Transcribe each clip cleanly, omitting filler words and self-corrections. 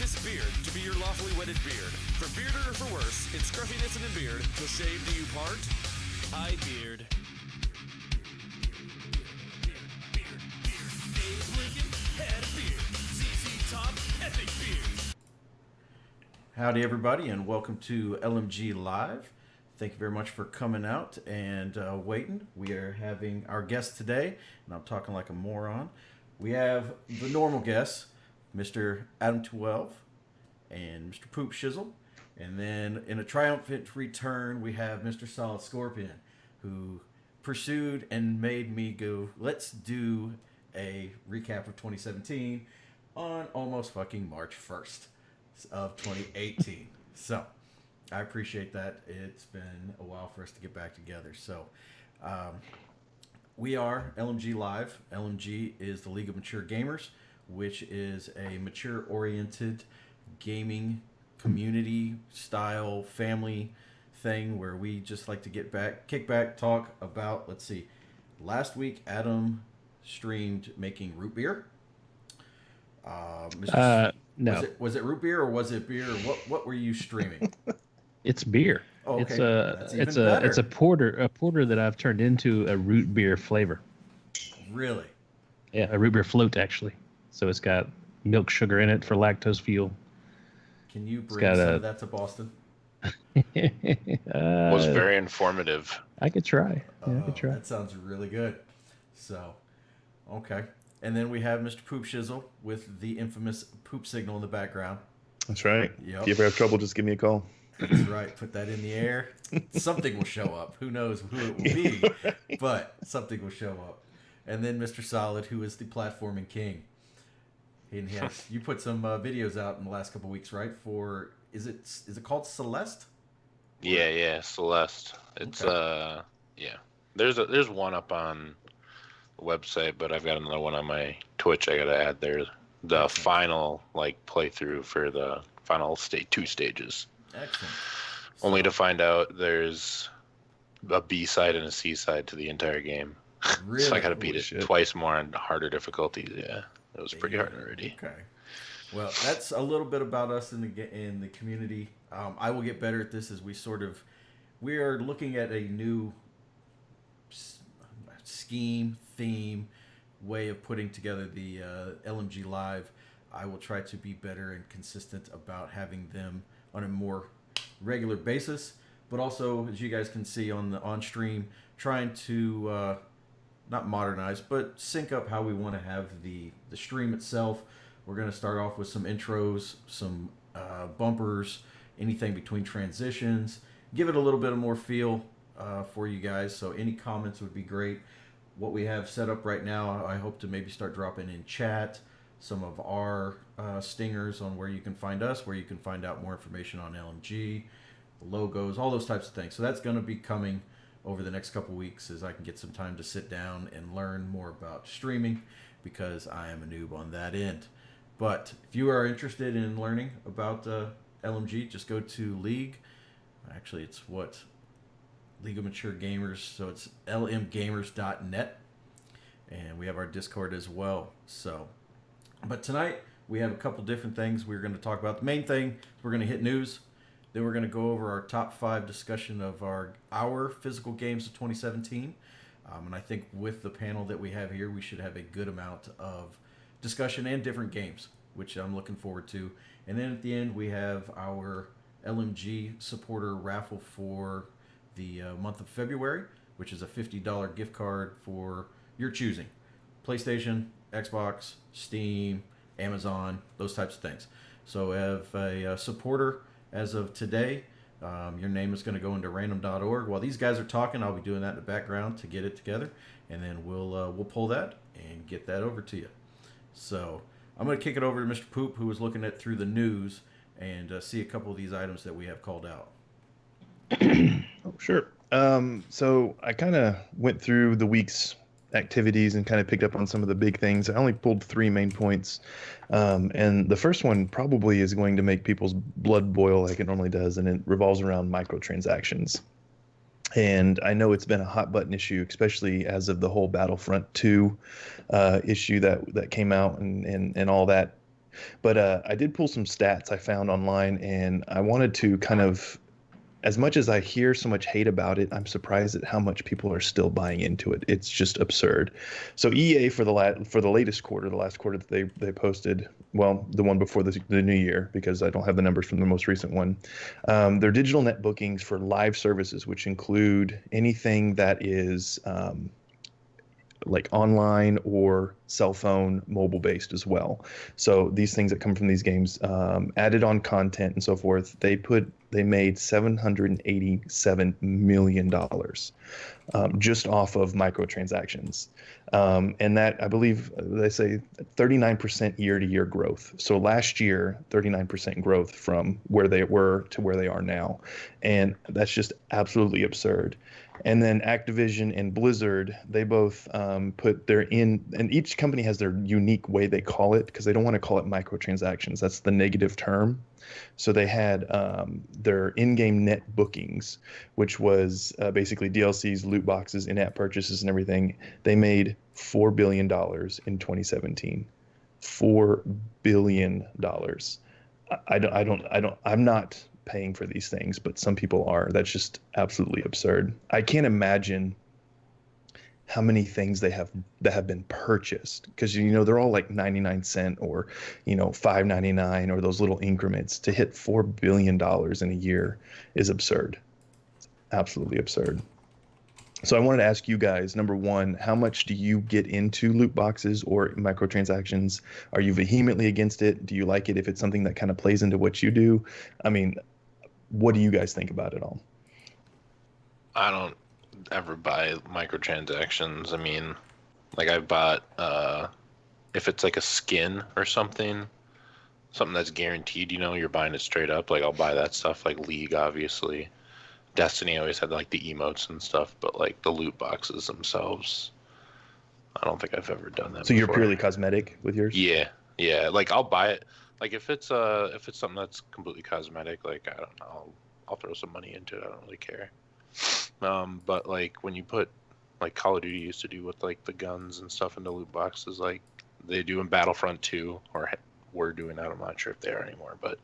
this beard to be your lawfully wedded beard. For bearder or for worse, in scruffiness and in beard, till shave do you part. I beard. Abe Lincoln had a beard. ZZ Top, epic beard. Howdy, everybody, and welcome to LMG Live. Thank you very much for coming out and waiting. We are having our guest today, and I'm talking like a moron. We have the normal guests, Mr. Adam 12 and Mr. Poop Shizzle. And then in a triumphant return, we have Mr. Solid Scorpion, who pursued and made me go, let's do a recap of 2017 on almost fucking March 1st of 2018. So I appreciate that. It's been a while for us to get back together. So we are LMG Live. LMG is the League of Mature Gamers, which is a mature-oriented gaming community style family thing where we just like to kick back, talk about, let's see, last week Adam streamed making root beer. No. Was it root beer or was it beer? What were you streaming? It's beer. Oh, okay. It's a porter that I've turned into a root beer flavor. Really? Yeah, a root beer float actually. So it's got milk sugar in it for lactose fuel. Can you bring some of that to Boston? Was very informative. I could try. Yeah, I could try. That sounds really good. So, okay. And then we have Mr. Poop Shizzle with the infamous poop signal in the background. That's right. Yep. If you ever have trouble, just give me a call. That's right. Put that in the air. Something will show up. Who knows who it will be, Right. but something will show up. And then Mr. Solid, who is the platforming king. And yes, you put some videos out in the last couple of weeks, right? For is it called Celeste? Yeah, Celeste. It's Okay. yeah. There's one up on the website, but I've got another one on my Twitch. I gotta add there the final playthrough for the final two stages. Excellent. Only to find out there's a B side and a C side to the entire game. Really? So I gotta beat Holy it shit. twice more on harder difficulties. Yeah, it was pretty hard already. Okay. Well, that's a little bit about us in the community. I will get better at this as we are looking at a new scheme, theme, way of putting together the LMG Live. I will try to be better and consistent about having them on a more regular basis, but also, as you guys can see on stream, trying to not modernize, but sync up how we want to have the stream itself. We're going to start off with some intros, some bumpers, anything between transitions. Give it a little bit of more feel for you guys. So any comments would be great. What we have set up right now, I hope to maybe start dropping in chat some of our stingers on where you can find us, where you can find out more information on LMG, logos, all those types of things. So that's going to be coming over the next couple weeks as I can get some time to sit down and learn more about streaming, because I am a noob on that end. But if you are interested in learning about LMG, just go to League. Actually, it's League of Mature Gamers, so it's lmgamers.net, and we have our Discord as well. So, but tonight we have a couple different things we're going to talk about. The main thing, we're going to hit news. Then we're going to go over our top 5 discussion of our physical games of 2017. And I think with the panel that we have here, we should have a good amount of discussion and different games, which I'm looking forward to. And then at the end, we have our LMG supporter raffle for the month of February, which is a $50 gift card for your choosing. PlayStation, Xbox, Steam, Amazon, those types of things. So have a supporter as of today. Your name is going to go into random.org. While these guys are talking, I'll be doing that in the background to get it together, and then we'll pull that and get that over to you. So I'm going to kick it over to Mr. Poop, who was looking at through the news and see a couple of these items that we have called out. Oh, sure. So I kind of went through the week's activities and kind of picked up on some of the big things. I only pulled 3 main points. And the first one probably is going to make people's blood boil like it normally does, and it revolves around microtransactions. And I know it's been a hot button issue, especially as of the whole Battlefront 2 issue that came out and all that But I did pull some stats I found online, and I wanted to kind of, as much as I hear so much hate about it, I'm surprised at how much people are still buying into it. It's just absurd. So EA for the latest quarter, the last quarter that they posted, well, the one before the new year, because I don't have the numbers from the most recent one. Their digital net bookings for live services, which include anything that is like online or cell phone, mobile based as well. So these things that come from these games, added on content and so forth, they made $787 million just off of microtransactions. And that, I believe they say 39% year-to-year growth. So last year, 39% growth from where they were to where they are now. And that's just absolutely absurd. And then Activision and Blizzard, they both put their and each company has their unique way they call it, because they don't want to call it microtransactions. That's the negative term. So they had their in-game net bookings, which was basically DLCs, loot boxes, in-app purchases, and everything. They made $4 billion in 2017. $4 billion. I'm not paying for these things, but some people are. That's just absolutely absurd. I can't imagine how many things that have been purchased, because they're all like 99 cent or $5.99 or those little increments. To hit $4 billion in a year is absurd. It's absolutely absurd. So I wanted to ask you guys, number one, how much do you get into loot boxes or microtransactions? Are you vehemently against it? Do you like it if it's something that kind of plays into what you do? I mean, what do you guys think about it all? I don't ever buy microtransactions. I mean, like I bought, if it's like a skin or something that's guaranteed, you're buying it straight up. Like I'll buy that stuff, like League, obviously. Destiny always had like the emotes and stuff, but like the loot boxes themselves, I don't think I've ever done that. So before. You're purely cosmetic with yours? Yeah. Like I'll buy it. Like if it's something that's completely cosmetic, like I don't know, I'll throw some money into it. I don't really care. But like when you put, like Call of Duty used to do with like the guns and stuff into loot boxes, like they do in Battlefront 2, or were doing that. I'm not sure if they are anymore, but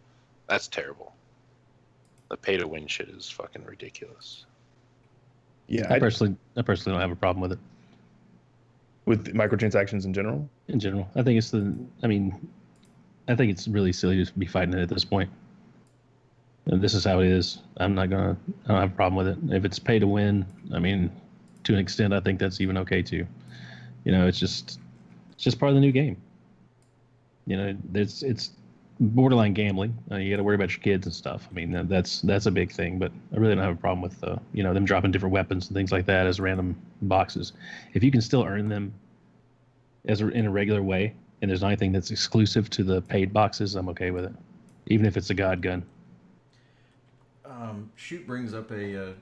that's terrible. The pay to win shit is fucking ridiculous. Yeah, I personally don't have a problem with it. With microtransactions in general? In general, I think I think it's really silly to be fighting it at this point. And this is how it is. I don't have a problem with it. If it's pay to win, I mean, to an extent, I think that's even okay too. It's just part of the new game. It's borderline gambling. You got to worry about your kids and stuff. I mean, that's a big thing. But I really don't have a problem with them dropping different weapons and things like that as random boxes. If you can still earn them in a regular way, and there's not anything that's exclusive to the paid boxes, I'm okay with it, even if it's a god gun. Shoot brings up a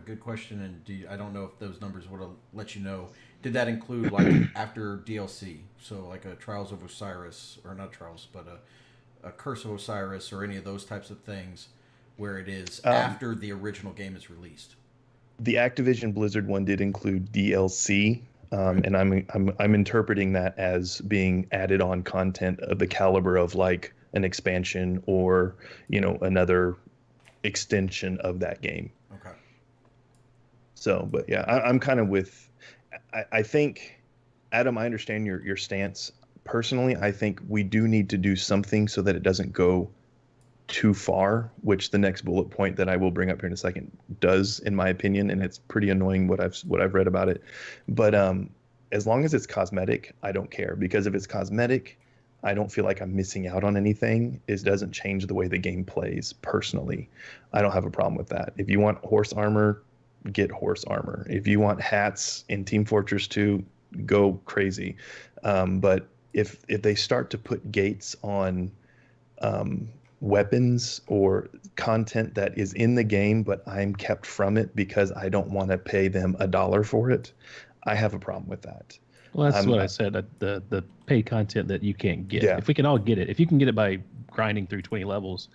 good question, and I don't know if those numbers would have let you know. Did that include like after DLC, so like a Trials of Osiris, or not Trials, but a Curse of Osiris, or any of those types of things, where it is after the original game is released? The Activision Blizzard one did include DLC, and I'm interpreting that as being added on content of the caliber of like an expansion or another extension of that game. Okay. So, but yeah, I'm kind of with. I think, Adam, I understand your stance. Personally, I think we do need to do something so that it doesn't go too far, which the next bullet point that I will bring up here in a second does, in my opinion, and it's pretty annoying what I've read about it. But as long as it's cosmetic, I don't care, because if it's cosmetic, I don't feel like I'm missing out on anything. It doesn't change the way the game plays. Personally, I don't have a problem with that. If you want horse armor, get horse armor. If you want hats in Team Fortress 2, go crazy. But if they start to put gates on weapons or content that is in the game, but I'm kept from it because I don't want to pay them $1 for it, I have a problem with that. Well, that's what I said. The paid content that you can't get. Yeah. If we can all get it, if you can get it by grinding through 20 levels,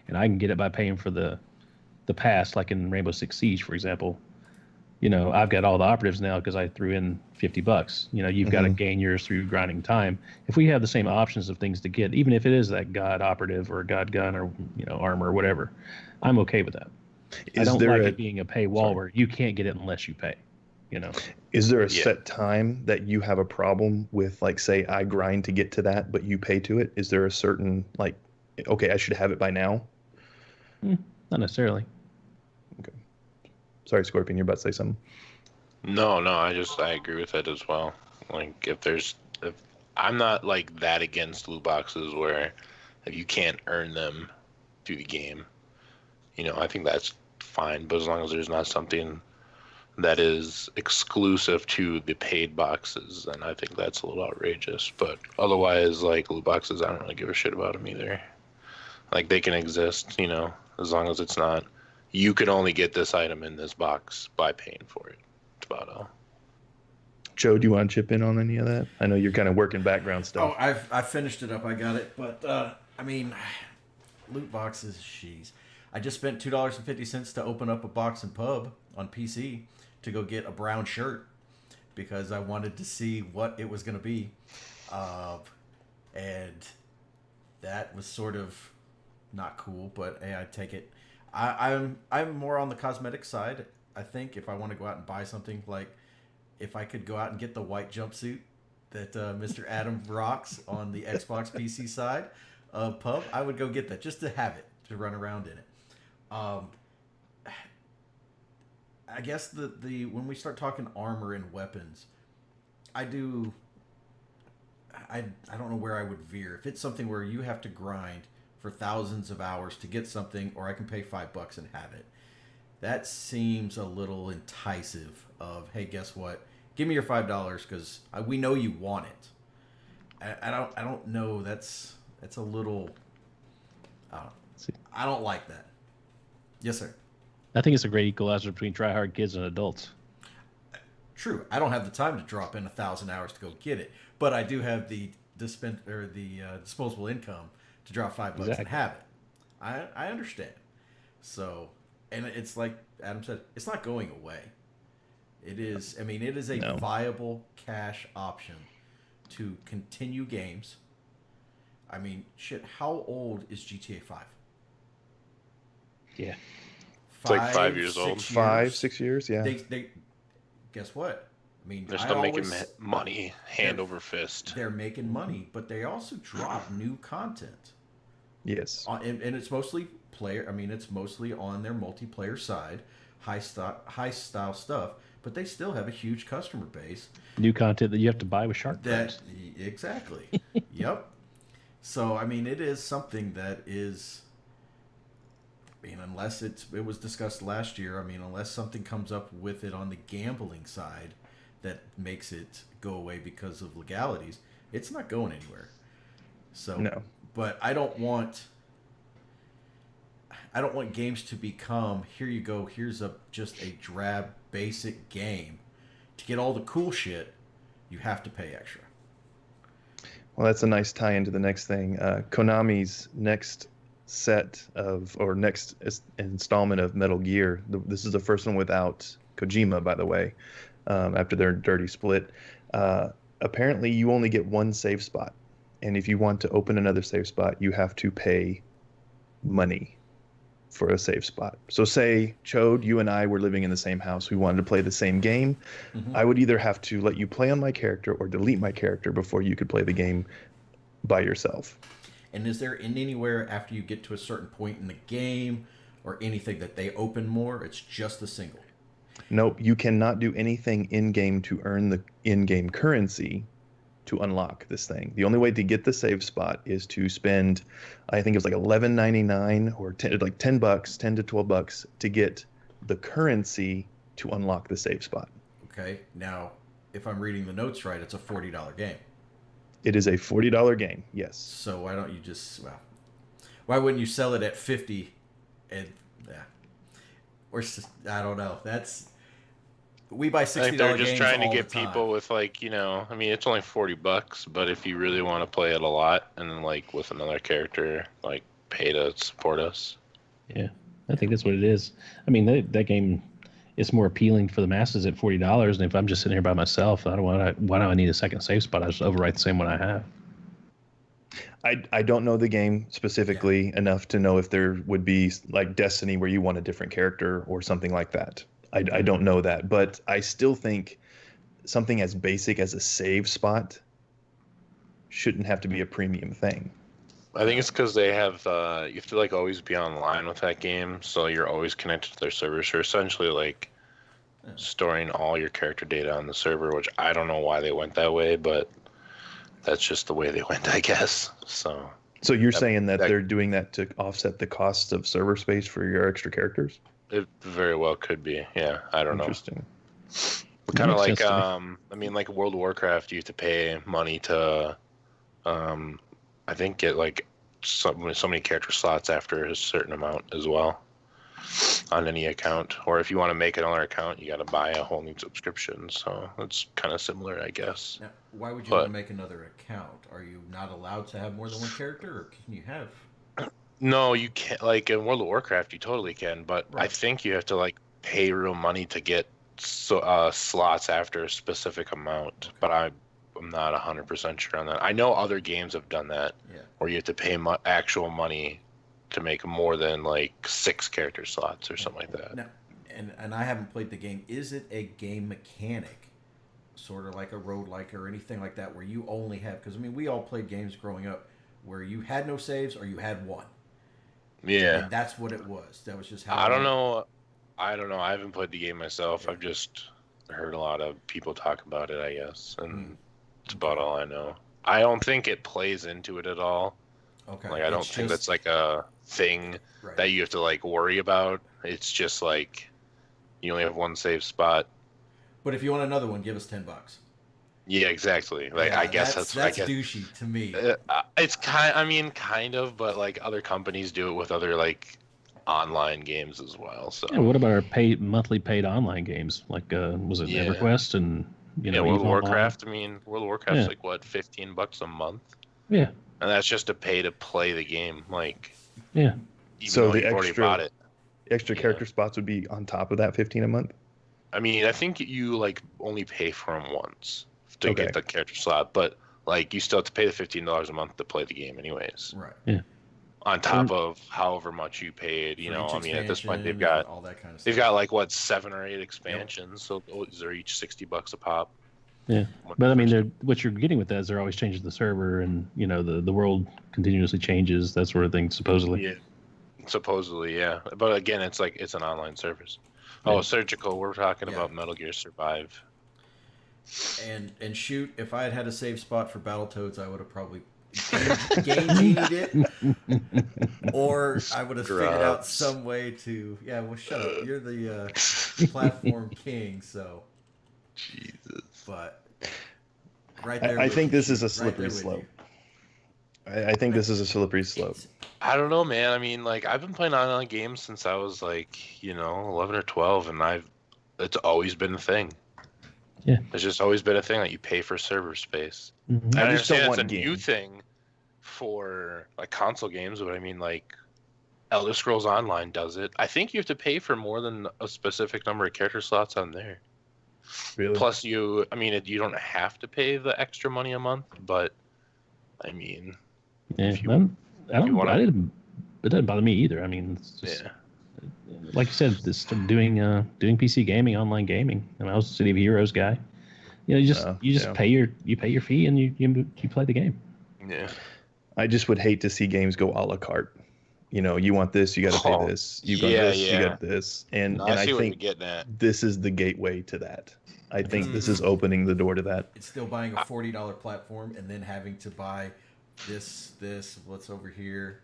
and I can get it by paying for the pass, like in Rainbow Six Siege, for example, I've got all the operatives now because I threw in $50. You've got to gain yours through grinding time. If we have the same options of things to get, even if it is that god operative or god gun or armor or whatever, I'm okay with that. I don't like it being a paywall where you can't get it unless you pay. Is there a set time that you have a problem with, like, say I grind to get to that, but you pay to it? Is there a certain, like, okay, I should have it by now? Not necessarily. Okay. Sorry, Scorpion, you're about to say something. No, I agree with that as well. Like, if I'm not like that against loot boxes where if you can't earn them through the game, I think that's fine. But as long as there's not something that is exclusive to the paid boxes, then I think that's a little outrageous. But otherwise, like, loot boxes, I don't really give a shit about them either. Like, they can exist, as long as it's not, you can only get this item in this box by paying for it. That's about all. Joe, do you want to chip in on any of that? I know you're kind of working background stuff. Oh, I finished it up. I got it. But, loot boxes, jeez. I just spent $2.50 to open up a box in pub on PC to go get a brown shirt because I wanted to see what it was going to be. And that was sort of not cool, but hey, I take it. I'm more on the cosmetic side. I think if I want to go out and buy something, like if I could go out and get the white jumpsuit that Mr. Adam rocks on the Xbox PC side of pub, I would go get that just to have it, to run around in it. I guess the when we start talking armor and weapons, I don't know where I would veer. If it's something where you have to grind for thousands of hours to get something, or I can pay $5 and have it, that seems a little enticing. Of, hey, guess what? Give me your $5 because we know you want it. I don't know. That's a little. I don't like that. Yes, sir. I think it's a great equalizer between tryhard kids and adults. True. I don't have the time to drop in 1,000 hours to go get it, but I do have the disposable income to drop $5 and have it. I understand. So, and it's like Adam said, it's not going away. It is. I mean, it is a viable cash option to continue games. I mean, shit. How old is GTA 5? Yeah. It's like 5 years old. 5-6 years, yeah. They guess what? I mean, they're still making money hand over fist. They're making money, but they also drop new content. Yes. And it's mostly player. I mean, it's mostly on their multiplayer side, high style stuff. But they still have a huge customer base. New content that you have to buy with shark cards. Exactly. Yep. So I mean, it is something that is. I mean, unless it was discussed last year. I mean, unless something comes up with it on the gambling side that makes it go away because of legalities, it's not going anywhere. So no. But I don't want games to become, here you go, here's just a drab basic game. To get all the cool shit, you have to pay extra. Well, that's a nice tie into the next thing. Konami's next installment of Metal Gear. This is the first one without Kojima, by the way, after their dirty split. Apparently, you only get one save spot. And if you want to open another save spot, you have to pay money for a save spot. So say, Chode, you and I were living in the same house. We wanted to play the same game. Mm-hmm. I would either have to let you play on my character or delete my character before you could play the game by yourself. And is there anywhere after you get to a certain point in the game or anything that they open more? It's just the single. Nope. You cannot do anything in-game to earn the in-game currency to unlock this thing. The only way to get the save spot is to spend, I think it was like $11.99 or $10 to $12 to get the currency to unlock the save spot. Okay. Now, if I'm reading the notes right, it's a $40 game. It is a $40 game, yes. So why don't you just, why wouldn't you sell it at $50 and, or I don't know. We buy $60 games all the time. I think they're just trying to get people with, like, I mean, it's only $40, but if you really want to play it a lot and then, like, with another character, like, pay to support us. Yeah, I think that's what it is. I mean, that game, it's more appealing for the masses at $40. And if I'm just sitting here by myself, I don't want. Why do I need a second save spot? I just overwrite the same one I have. I don't know the game specifically enough to know if there would be like Destiny where you want a different character or something like that. I don't know that, but I still think something as basic as a save spot shouldn't have to be a premium thing. I think it's because they have you have to like always be online with that game, so you're always connected to their servers. You're essentially like storing all your character data on the server, which I don't know why they went that way, but that's just the way they went, I guess. So you're saying that they're doing that to offset the cost of server space for your extra characters? It very well could be. Yeah, I don't know. Interesting. Kind of like, sense to I mean, like World of Warcraft, you have to pay money to, I think get like so many character slots after a certain amount as well on any account. Or if you want to make another account, you got to buy a whole new subscription. So it's kind of similar, I guess. Now, why would you want to make another account? Are you not allowed to have more than one character, or can you have? No, you can't. Like in World of Warcraft, you totally can, but I think you have to like pay real money to get slots after a specific amount. But I'm not 100% sure on that. I know other games have done that, where you have to pay actual money to make more than like 6 character slots or something like that. Now, and I haven't played the game. Is it a game mechanic, sort of like a roguelike or anything like that, where you only have? Because I mean, we all played games growing up where you had no saves or you had one. Yeah, and that's what it was. That was just how. I don't know. I haven't played the game myself. Yeah. I've just heard a lot of people talk about it, I guess, and it's about all I know. I don't think it plays into it at all. Okay. Like I don't think that's like a thing that you have to like worry about. It's just like you only have one save spot. But if you want another one, give us $10. Yeah, exactly. Like I guess that's douchey to me. It's kind of, but like other companies do it with other like online games as well. So what about our monthly paid online games? Like was it EverQuest and World of Warcraft? I mean, World of Warcraft's like what, $15 a month? Yeah. And that's just to pay to play the game. Like even so the already bought it. Extra character spots would be on top of that 15 a month. I mean, I think you like only pay for them once to get the character slot, but like you still have to pay the $15 a month to play the game anyways. Right. Yeah. On top of however much you paid, I mean, at this point they've got all that kind of stuff. They've got like what 7 or 8 expansions, so those are each $60 a pop. Yeah, but I mean, what you're getting with that is they're always changing the server, and the world continuously changes, that sort of thing. Supposedly. Yeah. Supposedly, yeah. But again, it's like it's an online service. Oh, Surgical. We're talking about Metal Gear Survive. And shoot, if I had had a save spot for Battletoads, I would have probably game genied it, or I would have figured out some way to. Yeah, well, shut up. You're the platform king, so. Jesus. But right there, I think this is a slippery slope. I think this is a slippery slope. I don't know, man. I mean, like I've been playing online games since I was like, 11 or 12, and it's always been a thing. Yeah, it's just always been a thing that you pay for server space. Mm-hmm. I understand it's a new thing for like console games, but I mean, like Elder Scrolls Online does it. I think you have to pay for more than a specific number of character slots on there. Really? Plus, you don't have to pay the extra money a month, but I mean, it doesn't bother me either. I mean, it's just, like you said, this doing PC gaming, online gaming. I mean, I was a City of Heroes guy. You just pay your fee and you play the game. Yeah. I just would hate to see games go a la carte. You want this, you got to pay this. You got this, you got this, and I think this is the gateway to that. I think this is opening the door to that. It's still buying a $40 platform and then having to buy this, what's over here.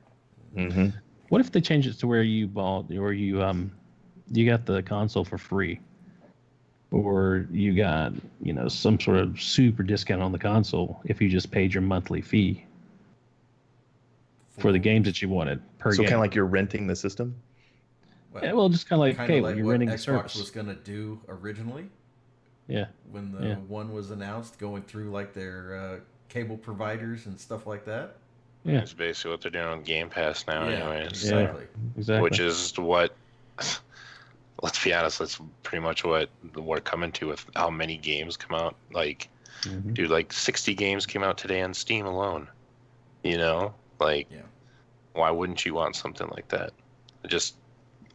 Mm-hmm. What if they change it to where you bought, or you got the console for free, or you got some sort of super discount on the console if you just paid your monthly fee for the games that you wanted per game. So kind of like you're renting the system? Well, just kind of like, you're what renting the Xbox service was going to do originally. Yeah. When the one was announced, going through like their cable providers and stuff like that. Yeah. That's basically what they're doing on Game Pass now, anyways. Exactly. Exactly. Which is what, let's be honest, that's pretty much what we're coming to with how many games come out. Like, dude, like 60 games came out today on Steam alone. You know, like, why wouldn't you want something like that?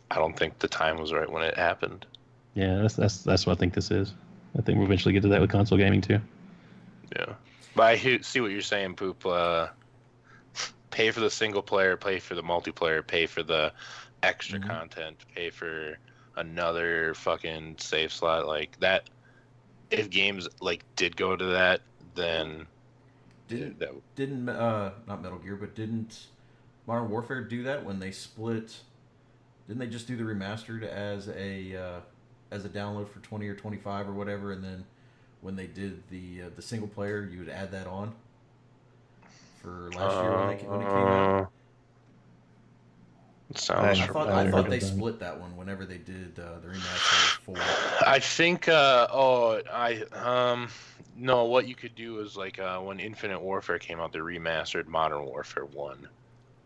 I don't think the time was right when it happened. Yeah, that's what I think this is. I think we'll eventually get to that with console gaming too. Yeah, but I see what you're saying, Poop. Pay for the single player, pay for the multiplayer, pay for the extra content, pay for another fucking save slot like that. If games like did go to that, then didn't not Metal Gear, but didn't Modern Warfare do that when they split? Didn't they just do the remastered as a download for 20 or 25 or whatever, and then when they did the single player, you would add that on for last year when it came out? I thought they split that one whenever they did the remaster of 4. I think no, what you could do is like when Infinite Warfare came out, they remastered Modern Warfare 1.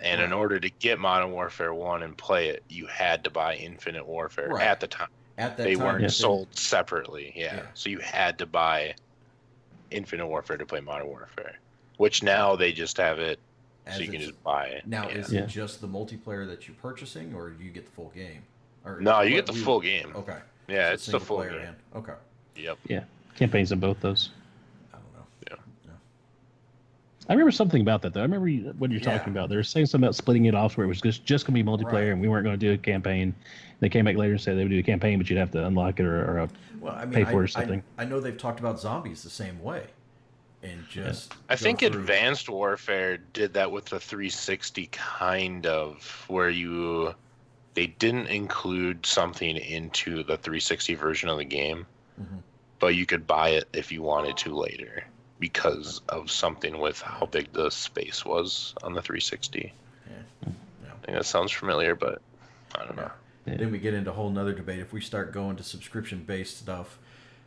And in order to get Modern Warfare 1 and play it, you had to buy Infinite Warfare at the time. They weren't sold separately, So you had to buy Infinite Warfare to play Modern Warfare, which now they just have it so you can just buy it. Now, is it just the multiplayer that you're purchasing, or do you get the full game? No, you get the full game. Okay. Yeah, so it's the full game. Okay. Yep. Yeah, campaigns in both those. I don't know. Yeah. I remember something about that, though. I remember what you're talking about. They were saying something about splitting it off where it was just going to be multiplayer and we weren't going to do a campaign. They came back later and said they would do a campaign, but you'd have to unlock it or pay for it or something. I know they've talked about zombies the same way. And just I think Advanced Warfare did that with the 360 kind of, where they didn't include something into the 360 version of the game, but you could buy it if you wanted to later because of something with how big the space was on the 360. I think that sounds familiar, but I don't know. Then we get into a whole nother debate. If we start going to subscription-based stuff,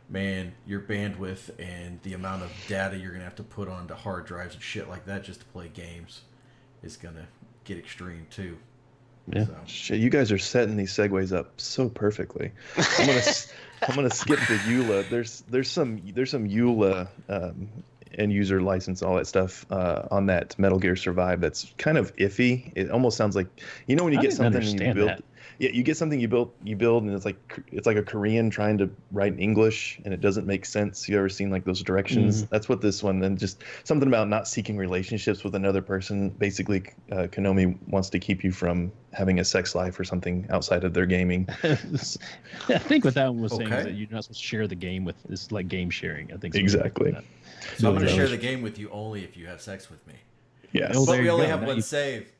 man, your bandwidth and the amount of data you're going to have to put onto hard drives and shit like that just to play games is going to get extreme too. Yeah. So. Shit, you guys are setting these segues up so perfectly. I'm gonna skip the EULA. There's some EULA end user license, all that stuff on that Metal Gear Survive. That's kind of iffy. It almost sounds like when you get something and you build. Yeah, you get something you build, and it's like a Korean trying to write in English, and it doesn't make sense. You ever seen like those directions? That's what this one. And just something about not seeking relationships with another person. Basically, Konami wants to keep you from having a sex life or something outside of their gaming. I think what that one was saying is that you're not supposed to share the game with. It's like game sharing. I think exactly. So I'm going to share the game with you only if you have sex with me. Yes, but we only have one save.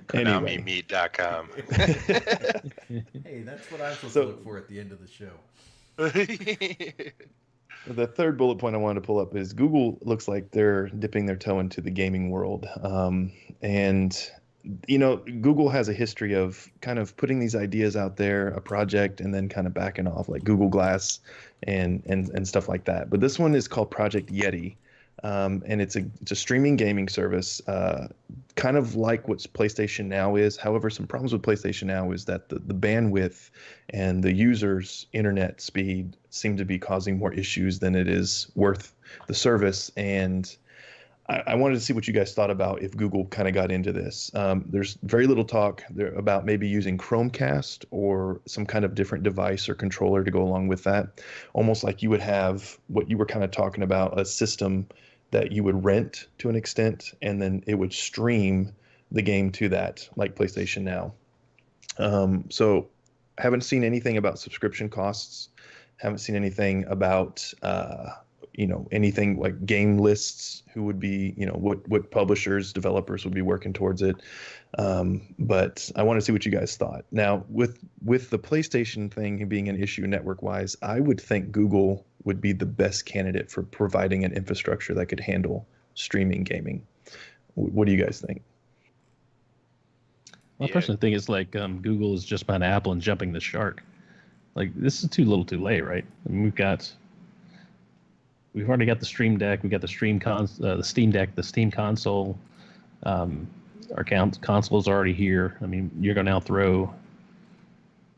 KonamiMeet.com. Hey, that's what I'm supposed to look for at the end of the show. The third bullet point I wanted to pull up is Google looks like they're dipping their toe into the gaming world. And, Google has a history of kind of putting these ideas out there, a project, and then kind of backing off, like Google Glass and stuff like that. But this one is called Project Yeti. And it's a streaming gaming service, kind of like what PlayStation Now is. However, some problems with PlayStation Now is that the bandwidth and the user's internet speed seem to be causing more issues than it is worth the service. And I wanted to see what you guys thought about if Google kind of got into this. There's very little talk there about maybe using Chromecast or some kind of different device or controller to go along with that. Almost like you would have what you were kind of talking about, a system that you would rent to an extent, and then it would stream the game to that, like PlayStation Now. So haven't seen anything about subscription costs. Haven't seen anything about anything like game lists, who would be, what publishers, developers would be working towards it. But I want to see what you guys thought. Now, with the PlayStation thing being an issue network-wise, I would think Google would be the best candidate for providing an infrastructure that could handle streaming gaming. What do you guys think? Well, I personally think it's like Google is just behind Apple and jumping the shark. Like, this is too little too late, right? I mean, we've already got the Stream Deck, we got the the Steam Deck, the Steam console. Our consoles are already here. I mean, you're going to now throw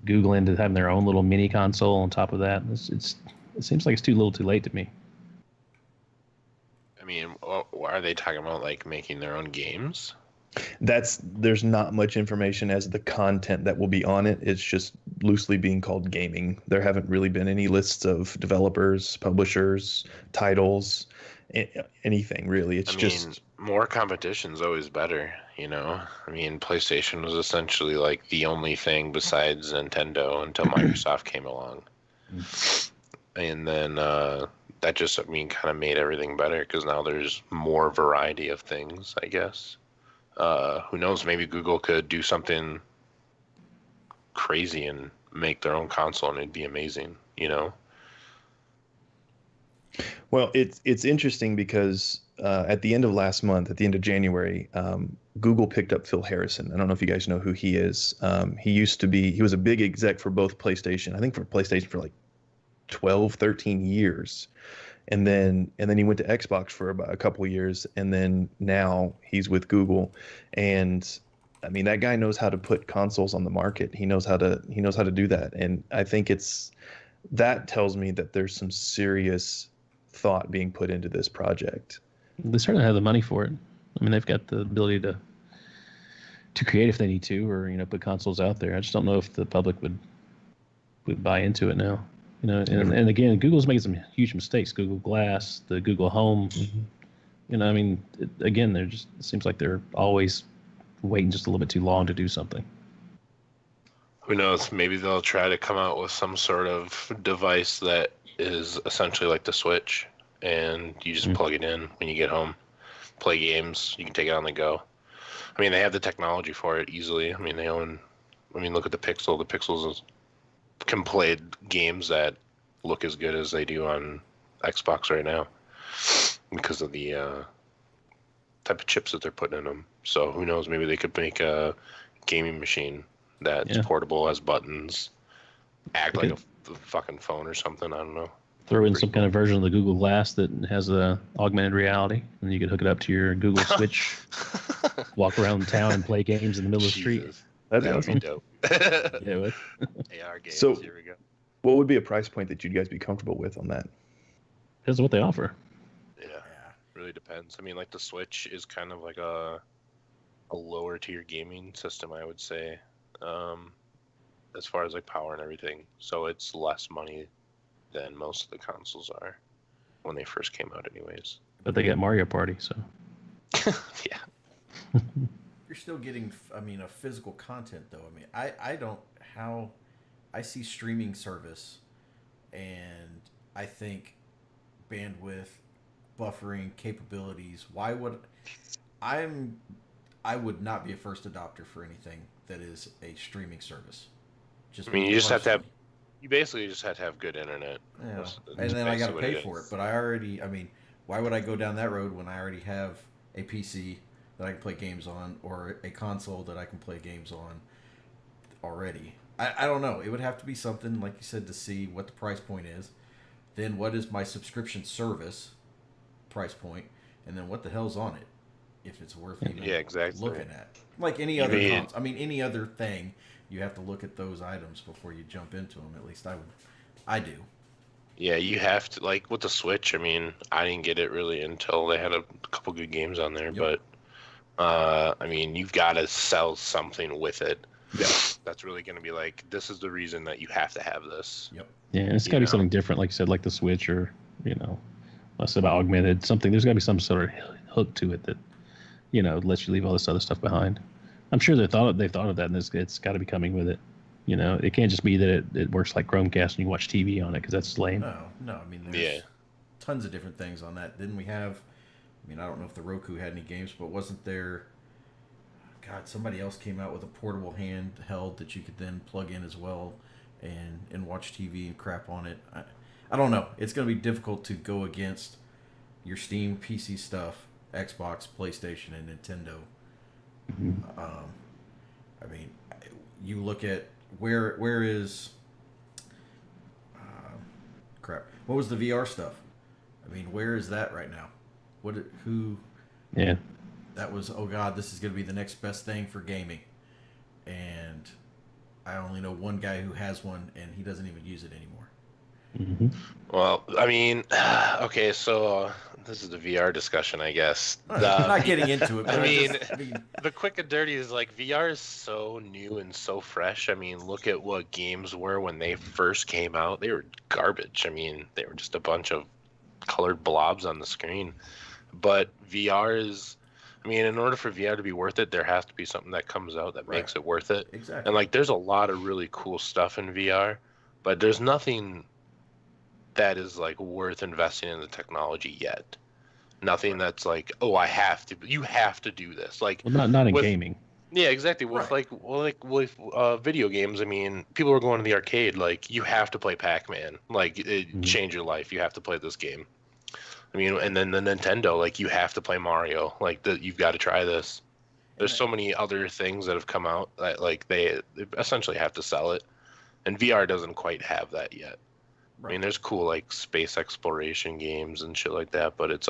Google into having their own little mini console on top of that. It seems like it's too little, too late to me. I mean, why are they talking about like making their own games? There's not much information as the content that will be on it. It's just loosely being called gaming. There haven't really been any lists of developers, publishers, titles, anything really. It's just more competition's always better, you know? I mean, PlayStation was essentially like the only thing besides Nintendo until Microsoft came along. And then that just, I mean, kind of made everything better because now there's more variety of things, I guess. Who knows? Maybe Google could do something crazy and make their own console, and it'd be amazing. You know? Well, it's interesting because at the end of last month, at the end of January, Google picked up Phil Harrison. I don't know if you guys know who he is. He was a big exec for both PlayStation. I think for PlayStation for like 12, 13 years. And then he went to Xbox for about a couple of years, and then now he's with Google. And I mean, that guy knows how to put consoles on the market. He knows how to do that. And I think that tells me that there's some serious thought being put into this project. They certainly have the money for it. I mean, they've got the ability to create if they need to, or put consoles out there. I just don't know if the public would buy into it now. And again, Google's making some huge mistakes. Google Glass, the Google Home. Mm-hmm. I mean, it seems like they're always waiting just a little bit too long to do something. Who knows? Maybe they'll try to come out with some sort of device that is essentially like the Switch, and you just plug it in when you get home, play games. You can take it on the go. I mean, they have the technology for it easily. I mean, look at the Pixel. The Pixels can play games that look as good as they do on Xbox right now because of the type of chips that they're putting in them. So who knows? Maybe they could make a gaming machine that's portable, has buttons, act like a fucking phone or something. I don't know. Throw in some kind of version of the Google Glass that has augmented reality, and you could hook it up to your Google Switch, walk around town and play games in the middle of the street. That'd That would awesome. be dope. Yeah, it would. AR games. So- Here we go. What would be a price point that you'd guys be comfortable with on that? Depends on what they offer. Yeah, really depends. I mean, like the Switch is kind of like a lower tier gaming system, I would say, as far as like power and everything. So it's less money than most of the consoles are when they first came out, anyways. But they got Mario Party, so. Yeah. You're still getting, a physical content though. I mean, I see streaming service, and I think bandwidth, buffering capabilities. I would not be a first adopter for anything that is a streaming service. You basically just have to have good internet. Yeah. That's And then I got to basically pay what for it. But why would I go down that road when I already have a PC that I can play games on, or a console that I can play games on already? I don't know. It would have to be something, like you said, to see what the price point is. Then what is my subscription service price point? And then what the hell's on it? If it's worth even looking at. Like any other any other thing, you have to look at those items before you jump into them. At least I do. Yeah, you have to, like with the Switch. I mean, I didn't get it really until they had a couple good games on there. Yep. But you've got to sell something with it. Yeah. That's really going to be like, this is the reason that you have to have this. Yep. Yeah, and it's got to be something different, like you said, like the Switch, or less about augmented something. There's got to be some sort of hook to it that lets you leave all this other stuff behind. I'm sure they've thought of that, and it's got to be coming with it. It can't just be that it works like Chromecast and you watch TV on it, because that's lame. No. I mean, there's tons of different things on that. Didn't we have? I don't know if the Roku had any games, but wasn't there? God, somebody else came out with a portable handheld that you could then plug in as well, and watch TV and crap on it. I don't know. It's going to be difficult to go against your Steam PC stuff, Xbox, PlayStation, and Nintendo. Mm-hmm. You look at where is crap. What was the VR stuff? Where is that right now? Yeah. That was, oh God, this is going to be the next best thing for gaming. And I only know one guy who has one, and he doesn't even use it anymore. Mm-hmm. Well, I mean, okay, so this is the VR discussion, I guess. I'm not getting into it, but I mean, the quick and dirty is like VR is so new and so fresh. I mean, look at what games were when they first came out. They were garbage. I mean, they were just a bunch of colored blobs on the screen. But VR is, I mean, in order for VR to be worth it, there has to be something that comes out that makes it worth it. Exactly. And like, there's a lot of really cool stuff in VR, but there's nothing that is like worth investing in the technology yet. Nothing that's like, oh, you have to do this. Like, Well, not in with, gaming. Yeah, exactly. With with video games, I mean, people are going to the arcade. Like, you have to play Pac-Man. Like, it changed your life. You have to play this game. I mean, and then the Nintendo, like, you have to play Mario. Like, you've got to try this. There's so many other things that have come out that like they essentially have to sell it, and VR doesn't quite have that yet. I mean, there's cool like space exploration games and shit like that, but it's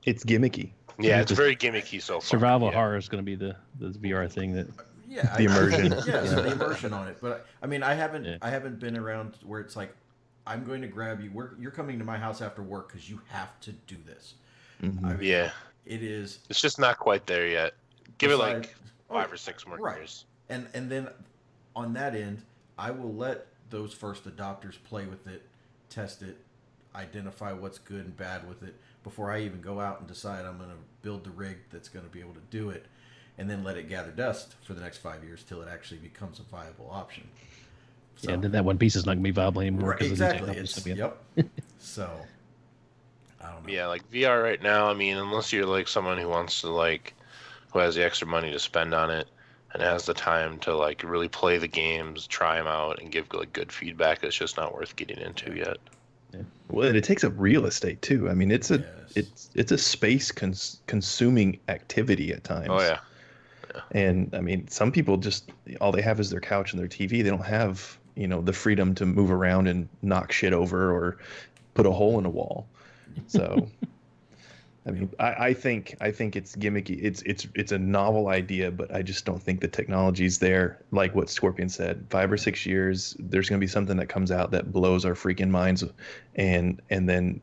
gimmicky. Yeah, it's very gimmicky so far. Survival horror is going to be the VR thing that. Yeah, the immersion. The immersion on it. But I mean, I haven't been around where it's like, I'm going to grab you. You're coming to my house after work because you have to do this. Mm-hmm. I mean, Yeah, it is. it's just not quite there yet. Give it like 5 or 6 more years. And then on that end, I will let those first adopters play with it, test it, identify what's good and bad with it before I even go out and decide I'm going to build the rig that's going to be able to do it, and then let it gather dust for the next 5 years till it actually becomes a viable option. So, Yeah, and then that one piece is not going to be viable anymore. Right, exactly. Yep. So, I don't know. Yeah, like VR right now, I mean, unless you're like someone who wants to like, who has the extra money to spend on it and has the time to like really play the games, try them out, and give like good feedback, it's just not worth getting into yet. Yeah. Well, and it takes up real estate too. I mean, it's a space consuming activity at times. Oh yeah. And I mean, some people just all they have is their couch and their TV. They don't have, the freedom to move around and knock shit over or put a hole in a wall. So, I mean, I think it's gimmicky. It's a novel idea, but I just don't think the technology's there. Like what Scorpion said, 5 or 6 years, there's going to be something that comes out that blows our freaking minds, and then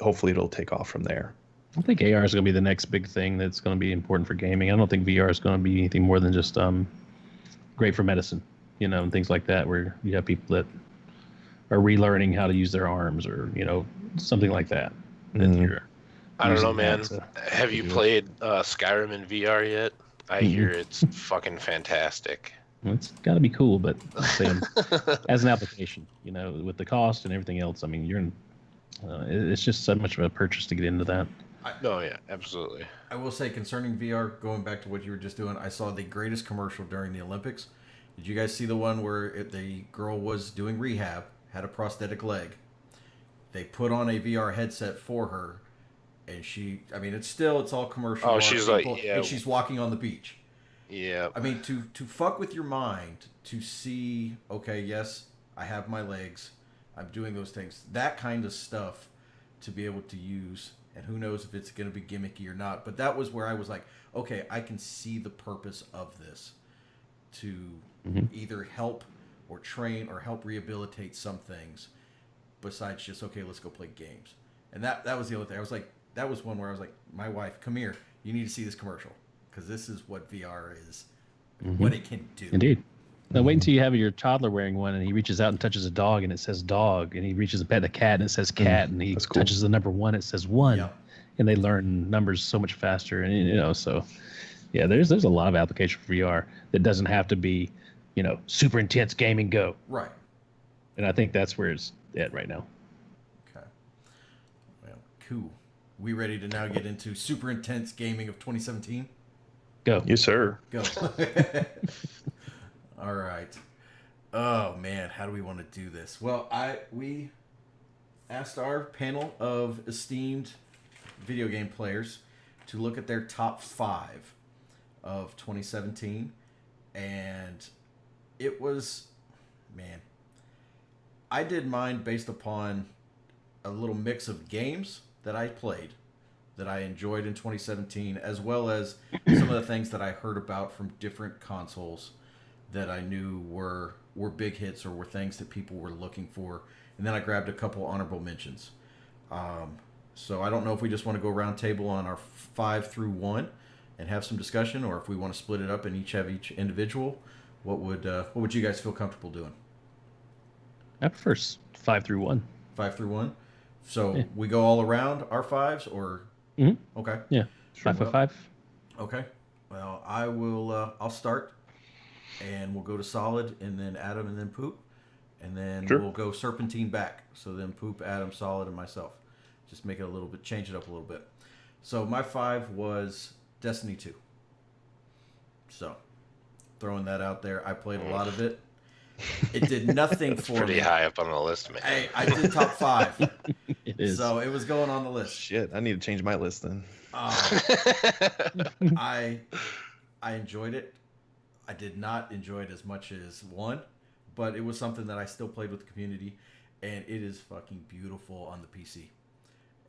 hopefully it'll take off from there. I think AR is going to be the next big thing that's going to be important for gaming. I don't think VR is going to be anything more than just great for medicine, and things like that, where you have people that are relearning how to use their arms or, something like that. I don't know, man. Have you played Skyrim in VR yet? I hear it's fucking fantastic. Well, it's got to be cool, but as an application, with the cost and everything else, I mean, you're in. It's just so much of a purchase to get into that. No, yeah, absolutely. I will say concerning VR, going back to what you were just doing, I saw the greatest commercial during the Olympics. Did you guys see the one where the girl was doing rehab, had a prosthetic leg? They put on a VR headset for her, and it's all commercial. Oh, she's people, like, yeah. And she's walking on the beach. Yeah. I mean, to fuck with your mind, to see, okay, yes, I have my legs, I'm doing those things, that kind of stuff to be able to use, and who knows if it's going to be gimmicky or not, but that was where I was like, okay, I can see the purpose of this, to either help or train or help rehabilitate some things, besides just, okay, let's go play games. And that was the other thing. I was like, that was one where I was like, my wife, come here, you need to see this commercial, because this is what VR is, what it can do. Indeed. Now wait until you have your toddler wearing one, and he reaches out and touches a dog, and it says dog, and he reaches to pet a cat, and it says cat, and he touches the number 1, it says 1, and they learn numbers so much faster, and so yeah, there's a lot of application for VR that doesn't have to be, super intense gaming go. Right. And I think that's where it's at right now. Okay. Well, cool. We ready to now get into super intense gaming of 2017? Go. Yes, sir. Go. All right. Oh man, how do we want to do this? Well, we asked our panel of esteemed video game players to look at their top 5 of 2017, and it was, man, I did mine based upon a little mix of games that I played that I enjoyed in 2017, as well as some of the things that I heard about from different consoles that I knew were big hits or were things that people were looking for, and then I grabbed a couple honorable mentions. So I don't know if we just want to go round table on our 5 through 1 and have some discussion, or if we want to split it up and each have each individual. What would you guys feel comfortable doing? I prefer 5 through 1. 5 through 1. So Yeah. we go all around our 5s, or okay, Yeah, Sure, 5 for well. 5. okay. Well, I will. I'll start, and we'll go to solid, and then Adam, and then poop, and then Sure. we'll go serpentine back. So then poop, Adam, solid, and myself. Just make it a little bit, change it up a little bit. So my 5 was Destiny 2. So throwing that out there, I played a lot of it. It did nothing It's for pretty me. high up on the list, man. Hey, I did top 5, It is. so it was going on the list. Shit, I need to change my list then. I enjoyed it. I did not enjoy it as much as 1, but it was something that I still played with the community, and it is fucking beautiful on the PC.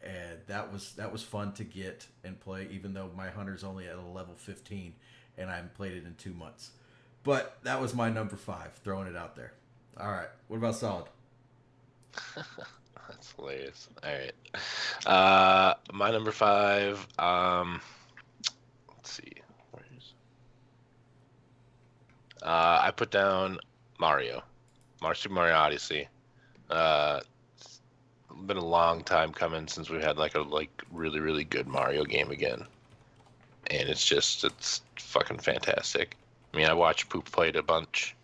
And that was fun to get and play, even though my hunter's only at a level 15, and I haven't played it in 2 months. But that was my number 5, throwing it out there. All right, what about solid? That's hilarious. All right. My number 5. Let's see. Where's? I put down Super Mario Odyssey. It's been a long time coming since we had like a really really good Mario game again, and it's fucking fantastic. I mean, I watched Poop play it a bunch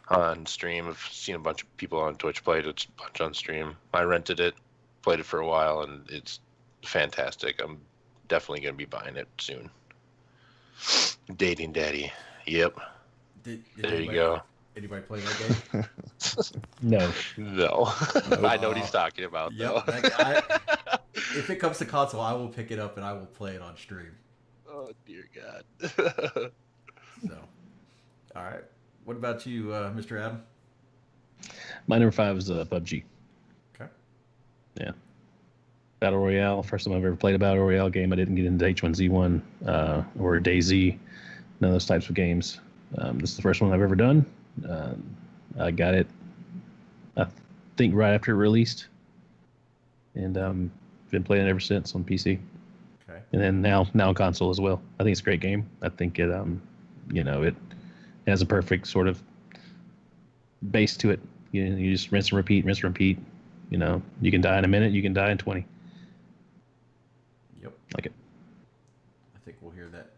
on stream. I've seen a bunch of people on Twitch play it a bunch on stream. I rented it, played it for a while, and it's fantastic. I'm definitely going to be buying it soon. Dating Daddy. Yep. Did There you go. Anybody play that game? No. No. I know what he's talking about, Yep. though. If it comes to console, I will pick it up and I will play it on stream. Oh, dear God. So, all right. What about you, Mr. Adam? My number 5 is PUBG. Okay. Yeah. Battle Royale. First time I've ever played a Battle Royale game. I didn't get into H1Z1 or DayZ. None of those types of games. This is the first one I've ever done. I got it, I think, right after it released. And been playing it ever since on PC. Okay. And then now on console as well. I think it's a great game. I think it, it has a perfect sort of base to it. You just rinse and repeat. You can die in a minute, you can die in 20. Yep. Like it. I think we'll hear that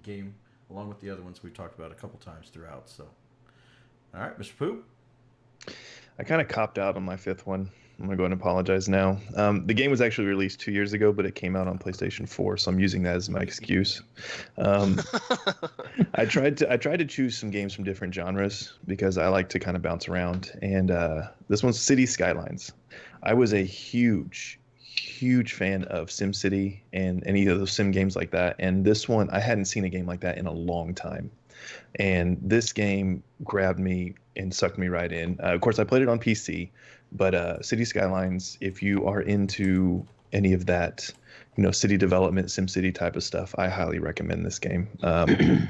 game along with the other ones we've talked about a couple times throughout. So, all right, Mr. Poop. I kind of copped out on my 5th one. I'm going to go ahead and apologize now. The game was actually released 2 years ago, but it came out on PlayStation 4, so I'm using that as my excuse. I tried to choose some games from different genres because I like to kind of bounce around. And this one's City Skylines. I was a huge fan of SimCity and any of those sim games like that. And this one, I hadn't seen a game like that in a long time. And this game grabbed me and sucked me right in. Of course, I played it on PC, but City Skylines, if you are into any of that, city development, SimCity type of stuff, I highly recommend this game. I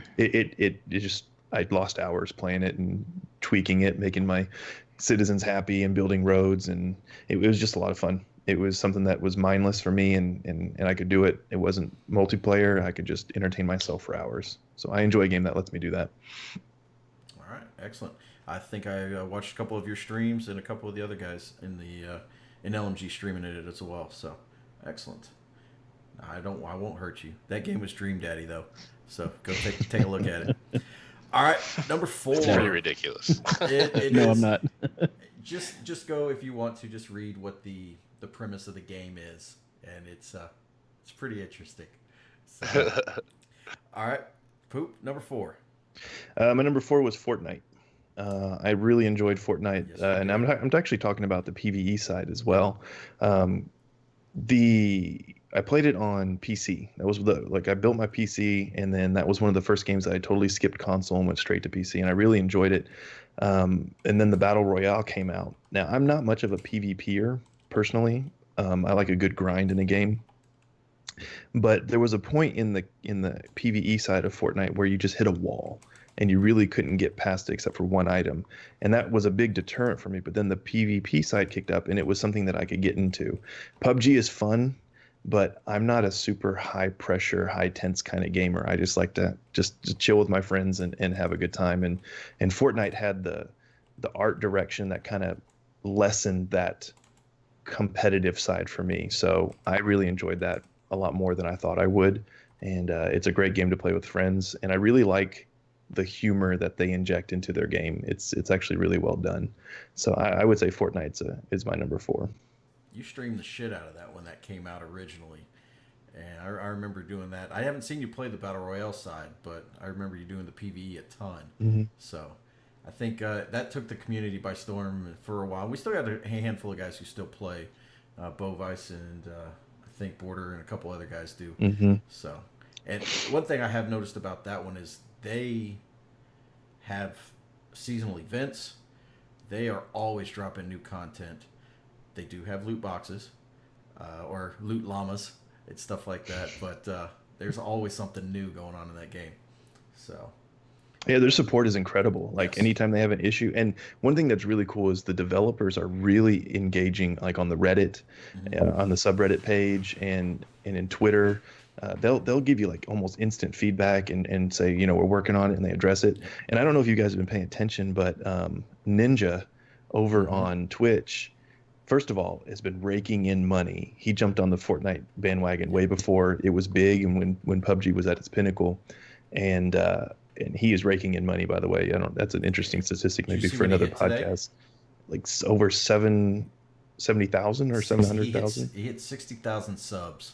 lost hours playing it and tweaking it, making my citizens happy and building roads, and it was just a lot of fun. It was something that was mindless for me, and I could do it. It wasn't multiplayer. I could just entertain myself for hours. So I enjoy a game that lets me do that. All right, excellent. I think I watched a couple of your streams and a couple of the other guys in LMG streaming it as well. So, excellent. I won't hurt you. That game was Dream Daddy though, so go take a look at it. All right, number 4. It's pretty ridiculous. It No, is. I'm not. Just go if you want to. Just read what the premise of the game is, and it's pretty interesting. So, all right, Poop, number 4. My number 4 was Fortnite. I really enjoyed Fortnite, Yes, and I'm actually talking about the PvE side as well. I played it on PC. That was I built my PC, and then that was one of the first games that I totally skipped console and went straight to PC, and I really enjoyed it. And then the Battle Royale came out. Now, I'm not much of a PvPer personally. I like a good grind in a game. But there was a point in the PvE side of Fortnite where you just hit a wall, and you really couldn't get past it except for one item. And that was a big deterrent for me. But then the PvP side kicked up, and it was something that I could get into. PUBG is fun, but I'm not a super high pressure, high tense kind of gamer. I just like to just chill with my friends and have a good time. And Fortnite had the art direction that kind of lessened that competitive side for me. So I really enjoyed that a lot more than I thought I would. And it's a great game to play with friends. And I really like the humor that they inject into their game. It's actually really well done. So I would say Fortnite is my number 4. You streamed the shit out of that when that came out originally. And I remember doing that. I haven't seen you play the Battle Royale side, but I remember you doing the PvE a ton. Mm-hmm. So I think that took the community by storm for a while. We still got a handful of guys who still play. Bovice and I think Border and a couple other guys do. Mm-hmm. So, and one thing I have noticed about that one is they have seasonal events. They are always dropping new content. They do have loot boxes or loot llamas. It's stuff like that. But there's always something new going on in that game. So. Yeah, their support is incredible. Like anytime they have an issue, and one thing that's really cool is the developers are really engaging, like on the Reddit, on the subreddit page, and in Twitter. They'll give you like almost instant feedback and say, we're working on it, and they address it. And I don't know if you guys have been paying attention, but Ninja over on Twitch, first of all, has been raking in money. He jumped on the Fortnite bandwagon way before it was big and when PUBG was at its pinnacle, and he is raking in money, by the way. That's an interesting statistic, maybe for another podcast. Like over 70,000 or 700,000. He hit 60,000 subs.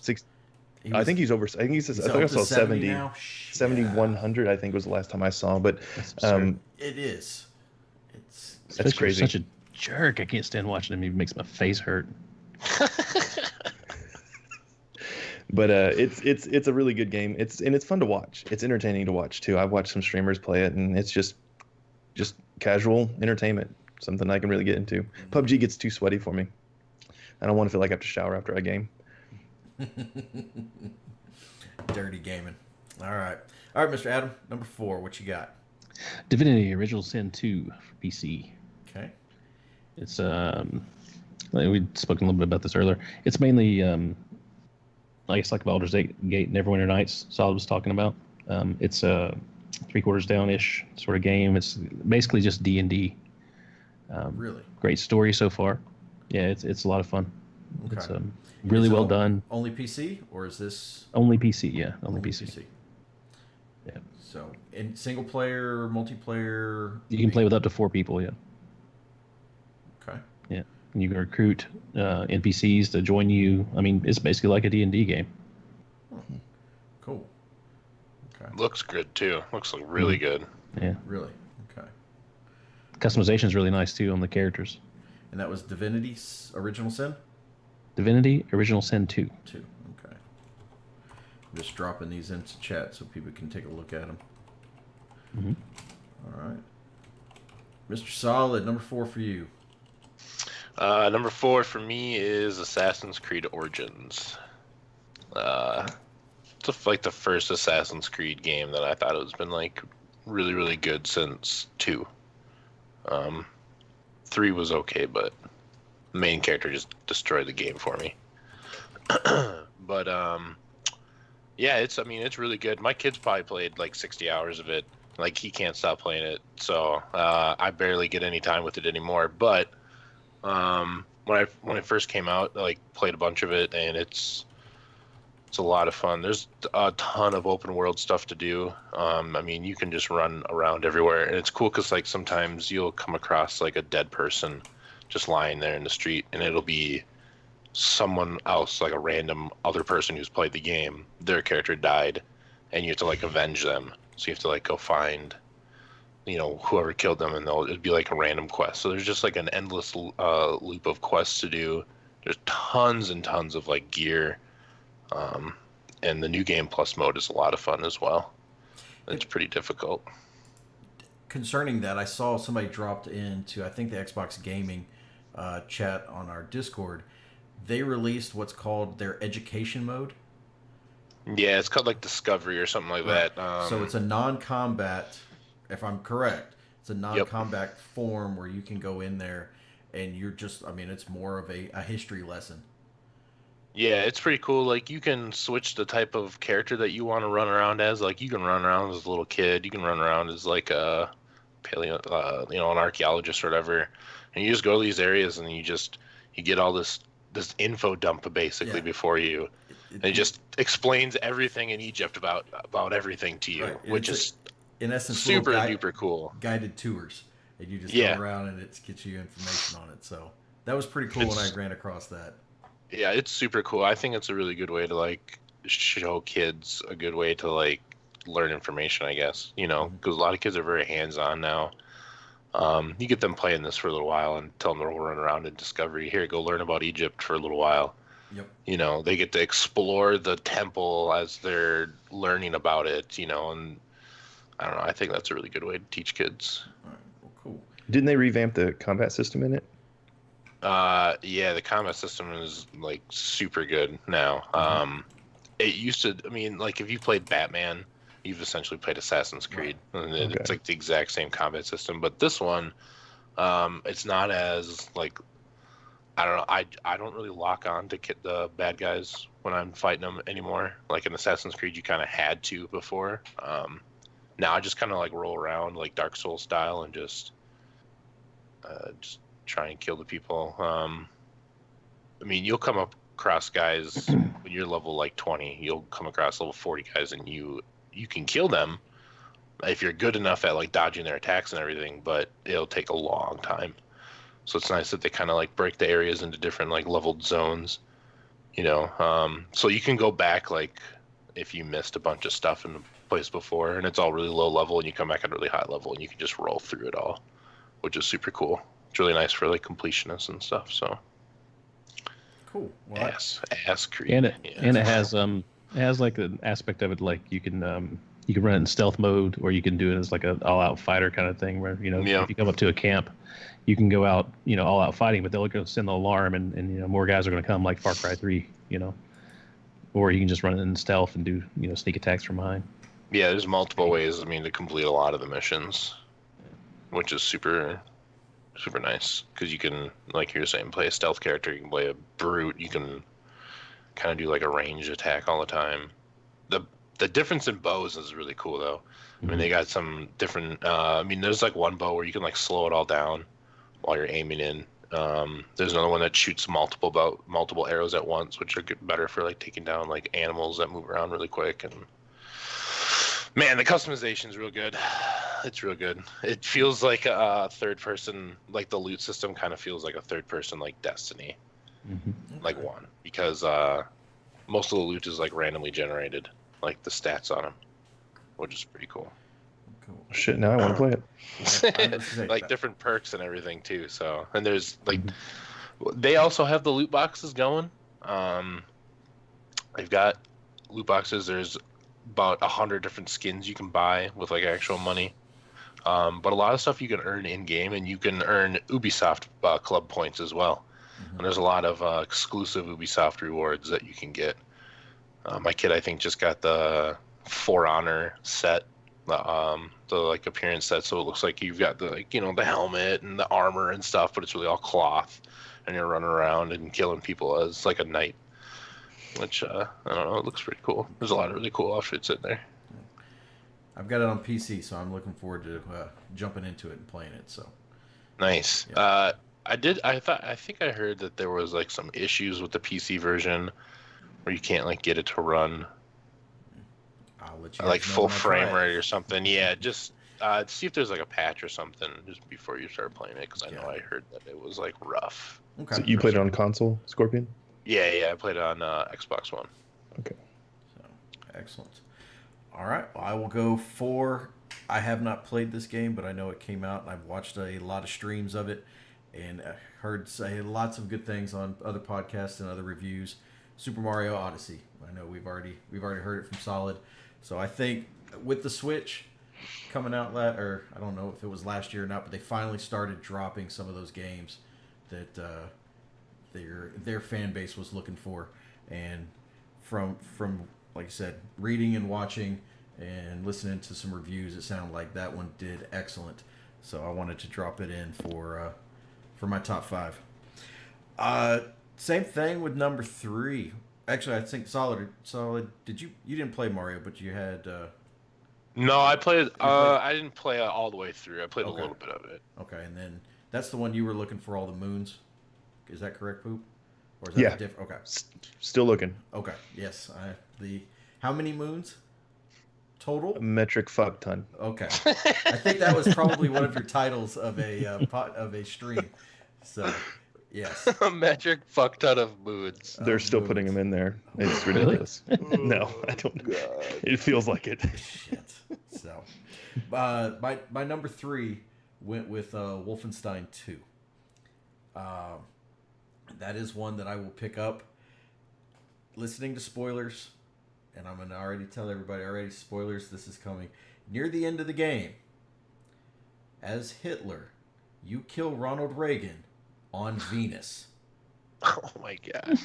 I think he's over. I think I saw 7,100. I think was the last time I saw. But it is. That's crazy. Such a jerk. I can't stand watching him. He makes my face hurt. But it's a really good game. It's fun to watch. It's entertaining to watch too. I've watched some streamers play it, and it's just casual entertainment. Something I can really get into. PUBG gets too sweaty for me. I don't want to feel like I have to shower after a game. Dirty gaming. All right, Mr. Adam, number 4. What you got? Divinity: Original Sin 2 for PC. Okay. It's we'd spoken a little bit about this earlier. It's mainly I guess like Baldur's Gate Neverwinter Nights Solid was talking about. It's a 3/4 down-ish sort of game. It's basically just D&D. Really? Great story so far. Yeah, it's a lot of fun. Okay. It's really well done. Only PC, or is this only PC? Yeah, only PC. Yeah. So, in single player, multiplayer, you can play with up to 4 people. Yeah. Okay. Yeah, and you can recruit NPCs to join you. I mean, it's basically like a D&D game. Cool. Okay. Looks good too. Looks like really good. Yeah. Really? Okay. Customization is really nice too on the characters. And that was Divinity's Original Sin? Divinity Original Sin 2. 2. Okay. I'm just dropping these into chat so people can take a look at them. Mm-hmm. All right. Mr. Solid, number 4 for you. Number 4 for me is Assassin's Creed Origins. It's like the first Assassin's Creed game that I thought has been like really, really good since 2. 3 was okay, but the main character just destroyed the game for me. But yeah, it's really good. My kid's probably played like 60 hours of it. Like he can't stop playing it, so I barely get any time with it anymore. But when it first came out, I like played a bunch of it, and it's a lot of fun. There's a ton of open world stuff to do. I mean, you can just run around everywhere, and it's cool because like sometimes you'll come across like a dead person just lying there in the street, and it'll be someone else, like a random other person who's played the game. Their character died, and you have to like avenge them. So you have to like go find, whoever killed them, and it'd be like a random quest. So there's just like an endless loop of quests to do. There's tons and tons of like gear, and the new game plus mode is a lot of fun as well. It's pretty difficult. Concerning that, I saw somebody dropped into, I think, the Xbox Gaming chat on our Discord. They released what's called their education mode. Yeah, it's called like Discovery or something like that. So it's a non-combat if I'm correct. It's a non-combat form where you can go in there and you're just, I mean, it's more of a history lesson. Yeah, it's pretty cool. Like you can switch the type of character that you want to run around as. Like you can run around as a little kid. You can run around as like a paleo, an archaeologist or whatever. And you just go to these areas and you get all this info dump basically before you. And it just explains everything in Egypt about everything to you, right. which is in essence super duper cool. Guided tours, and you just go around and it gets you information on it. So that was pretty cool when I ran across that. Yeah, it's super cool. I think it's a really good way to like show kids a good way to like learn information, I guess, because a lot of kids are very hands-on now. You get them playing this for a little while and tell them to run around in Discovery. Here, go learn about Egypt for a little while. Yep. They get to explore the temple as they're learning about it, and I don't know. I think that's a really good way to teach kids. All right. Well, cool. Didn't they revamp the combat system in it? Yeah, the combat system is like super good now. It used to, I mean, like if you played Batman, you've essentially played Assassin's Creed. And it's like the exact same combat system, but this one, it's not as like, I don't know. I don't really lock on to the bad guys when I'm fighting them anymore. Like in Assassin's Creed, you kind of had to before. Now I just kind of like roll around like Dark Souls style and just try and kill the people. I mean, you'll come across guys when you're level like 20. You'll come across level 40 guys, and you can kill them if you're good enough at like dodging their attacks and everything. But it'll take a long time. So it's nice that they kind of like break the areas into different like leveled zones. So you can go back like if you missed a bunch of stuff in the place before, and it's all really low level, and you come back at a really high level, and you can just roll through it all, which is super cool. It's really nice for like completionists and stuff. So cool. Well, ass Creed. And it has like an aspect of it like you can run it in stealth mode, or you can do it as like an all-out fighter kind of thing where if you come up to a camp, you can go out all out fighting, but they'll go send the alarm and more guys are going to come, like Far Cry 3, or you can just run it in stealth and do sneak attacks from behind. Yeah, there's multiple ways to complete a lot of the missions, which is super super nice, because you can, like you were saying, play a stealth character. You can play a brute. You can kind of do like a ranged attack all the time. The difference in bows is really cool though. I mean, they got some different there's like one bow where you can like slow it all down while you're aiming in. There's another one that shoots multiple arrows at once, which are better for like taking down like animals that move around really quick. And man, the customization is real good. It's real good. It feels like a third person, like the loot system kind of feels like a third person, like Destiny, like one, because most of the loot is like randomly generated, like the stats on them, which is pretty cool. Shit, now I want to play it. Like different perks and everything too. So, and there's like, they also have the loot boxes going. They've got loot boxes. There's about 100 different skins you can buy with like actual money. But a lot of stuff you can earn in game, and you can earn Ubisoft club points as well. And there's a lot of exclusive Ubisoft rewards that you can get. My kid, I think, just got the For Honor set, the like appearance set, so it looks like you've got the the helmet and the armor and stuff, but it's really all cloth, and you're running around and killing people as like a knight, which I don't know, it looks pretty cool. There's a lot of really cool outfits in there. I've got it on PC, so I'm looking forward to jumping into it and playing it. So nice. Yeah. I think I heard that there was like some issues with the PC version where you can't like get it to run I'll let you like full frame rate or something. Yeah, just see if there's like a patch or something just before you start playing it, because I know I heard that it was like rough. Okay. So you played it on console, Scorpion? Yeah, I played it on Xbox One. Okay. So excellent. All right, well, I will go for. I have not played this game, but I know it came out, and I've watched a lot of streams of it, and heard say lots of good things on other podcasts and other reviews. Super Mario Odyssey. I know we've already heard it from Solid, so I think with the Switch coming out, or I don't know if it was last year or not, but they finally started dropping some of those games that their fan base was looking for, and from like I said, reading and watching and listening to some reviews, it sounded like that one did excellent. So I wanted to drop it in for my top 5. Same thing with number 3. Actually, I think solid. Did you didn't play Mario, but you had. No, I played. I didn't play it all the way through. I played a little bit of it. Okay, and then that's the one you were looking for all the moons. Is that correct, Poop? Or is that different? Okay. Still looking. Okay. Yes. How many moons total? A metric fuck ton. Okay. I think that was probably one of your titles of a stream. So, yes. A metric fuck ton of moods. They're still putting them in there. It's ridiculous. No, I don't. It feels like it. Shit. So, my number 3 went with Wolfenstein 2. That is one that I will pick up. Listening to spoilers, and I'm going to already tell everybody, spoilers, this is coming. Near the end of the game, as Hitler, you kill Ronald Reagan on Venus. Oh my god.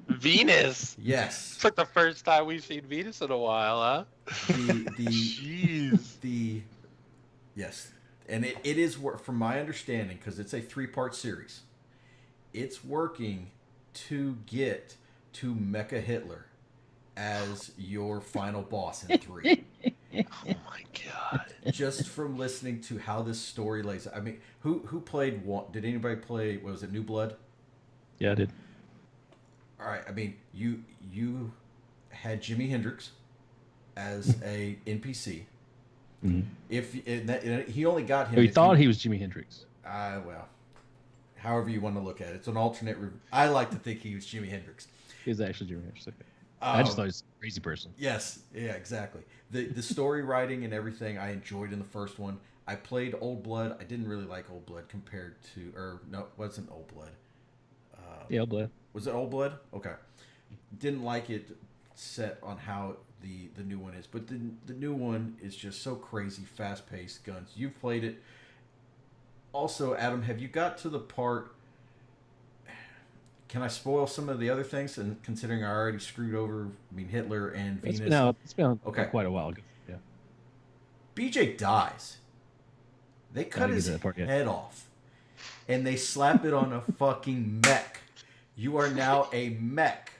Venus? Yes. It's like the first time we've seen Venus in a while, huh? Jeez. Yes. And it is, from my understanding, because it's a 3-part series, it's working to get to Mecha Hitler as your final boss in 3. Oh my god. Just from listening to how this story lays out. I mean, who played one? Did anybody play, what was it, New Blood? Yeah, I did. All right. I mean, you had Jimi Hendrix as a NPC. Mm-hmm. He only got him. He thought he was Jimi Hendrix. Well, however you want to look at it, it's an alternate. I like to think he was Jimi Hendrix. He was actually Jimi Hendrix. Okay. I just thought he was a crazy person. Yes, yeah, exactly. The story writing and everything I enjoyed in the first one. I played Old Blood. I didn't really like Old Blood compared to, or no, it wasn't Old Blood. Yeah, Old Blood. Was it Old Blood? Okay. Didn't like it set on how the new one is, but the new one is just so crazy, fast paced guns. You've played it. Also, Adam, have you got to the part? Can I spoil some of the other things? And considering I already screwed over, Hitler and Venus. It's been quite a while ago. Yeah. BJ dies. They cut his head off, and they slap it on a fucking mech. You are now a mech.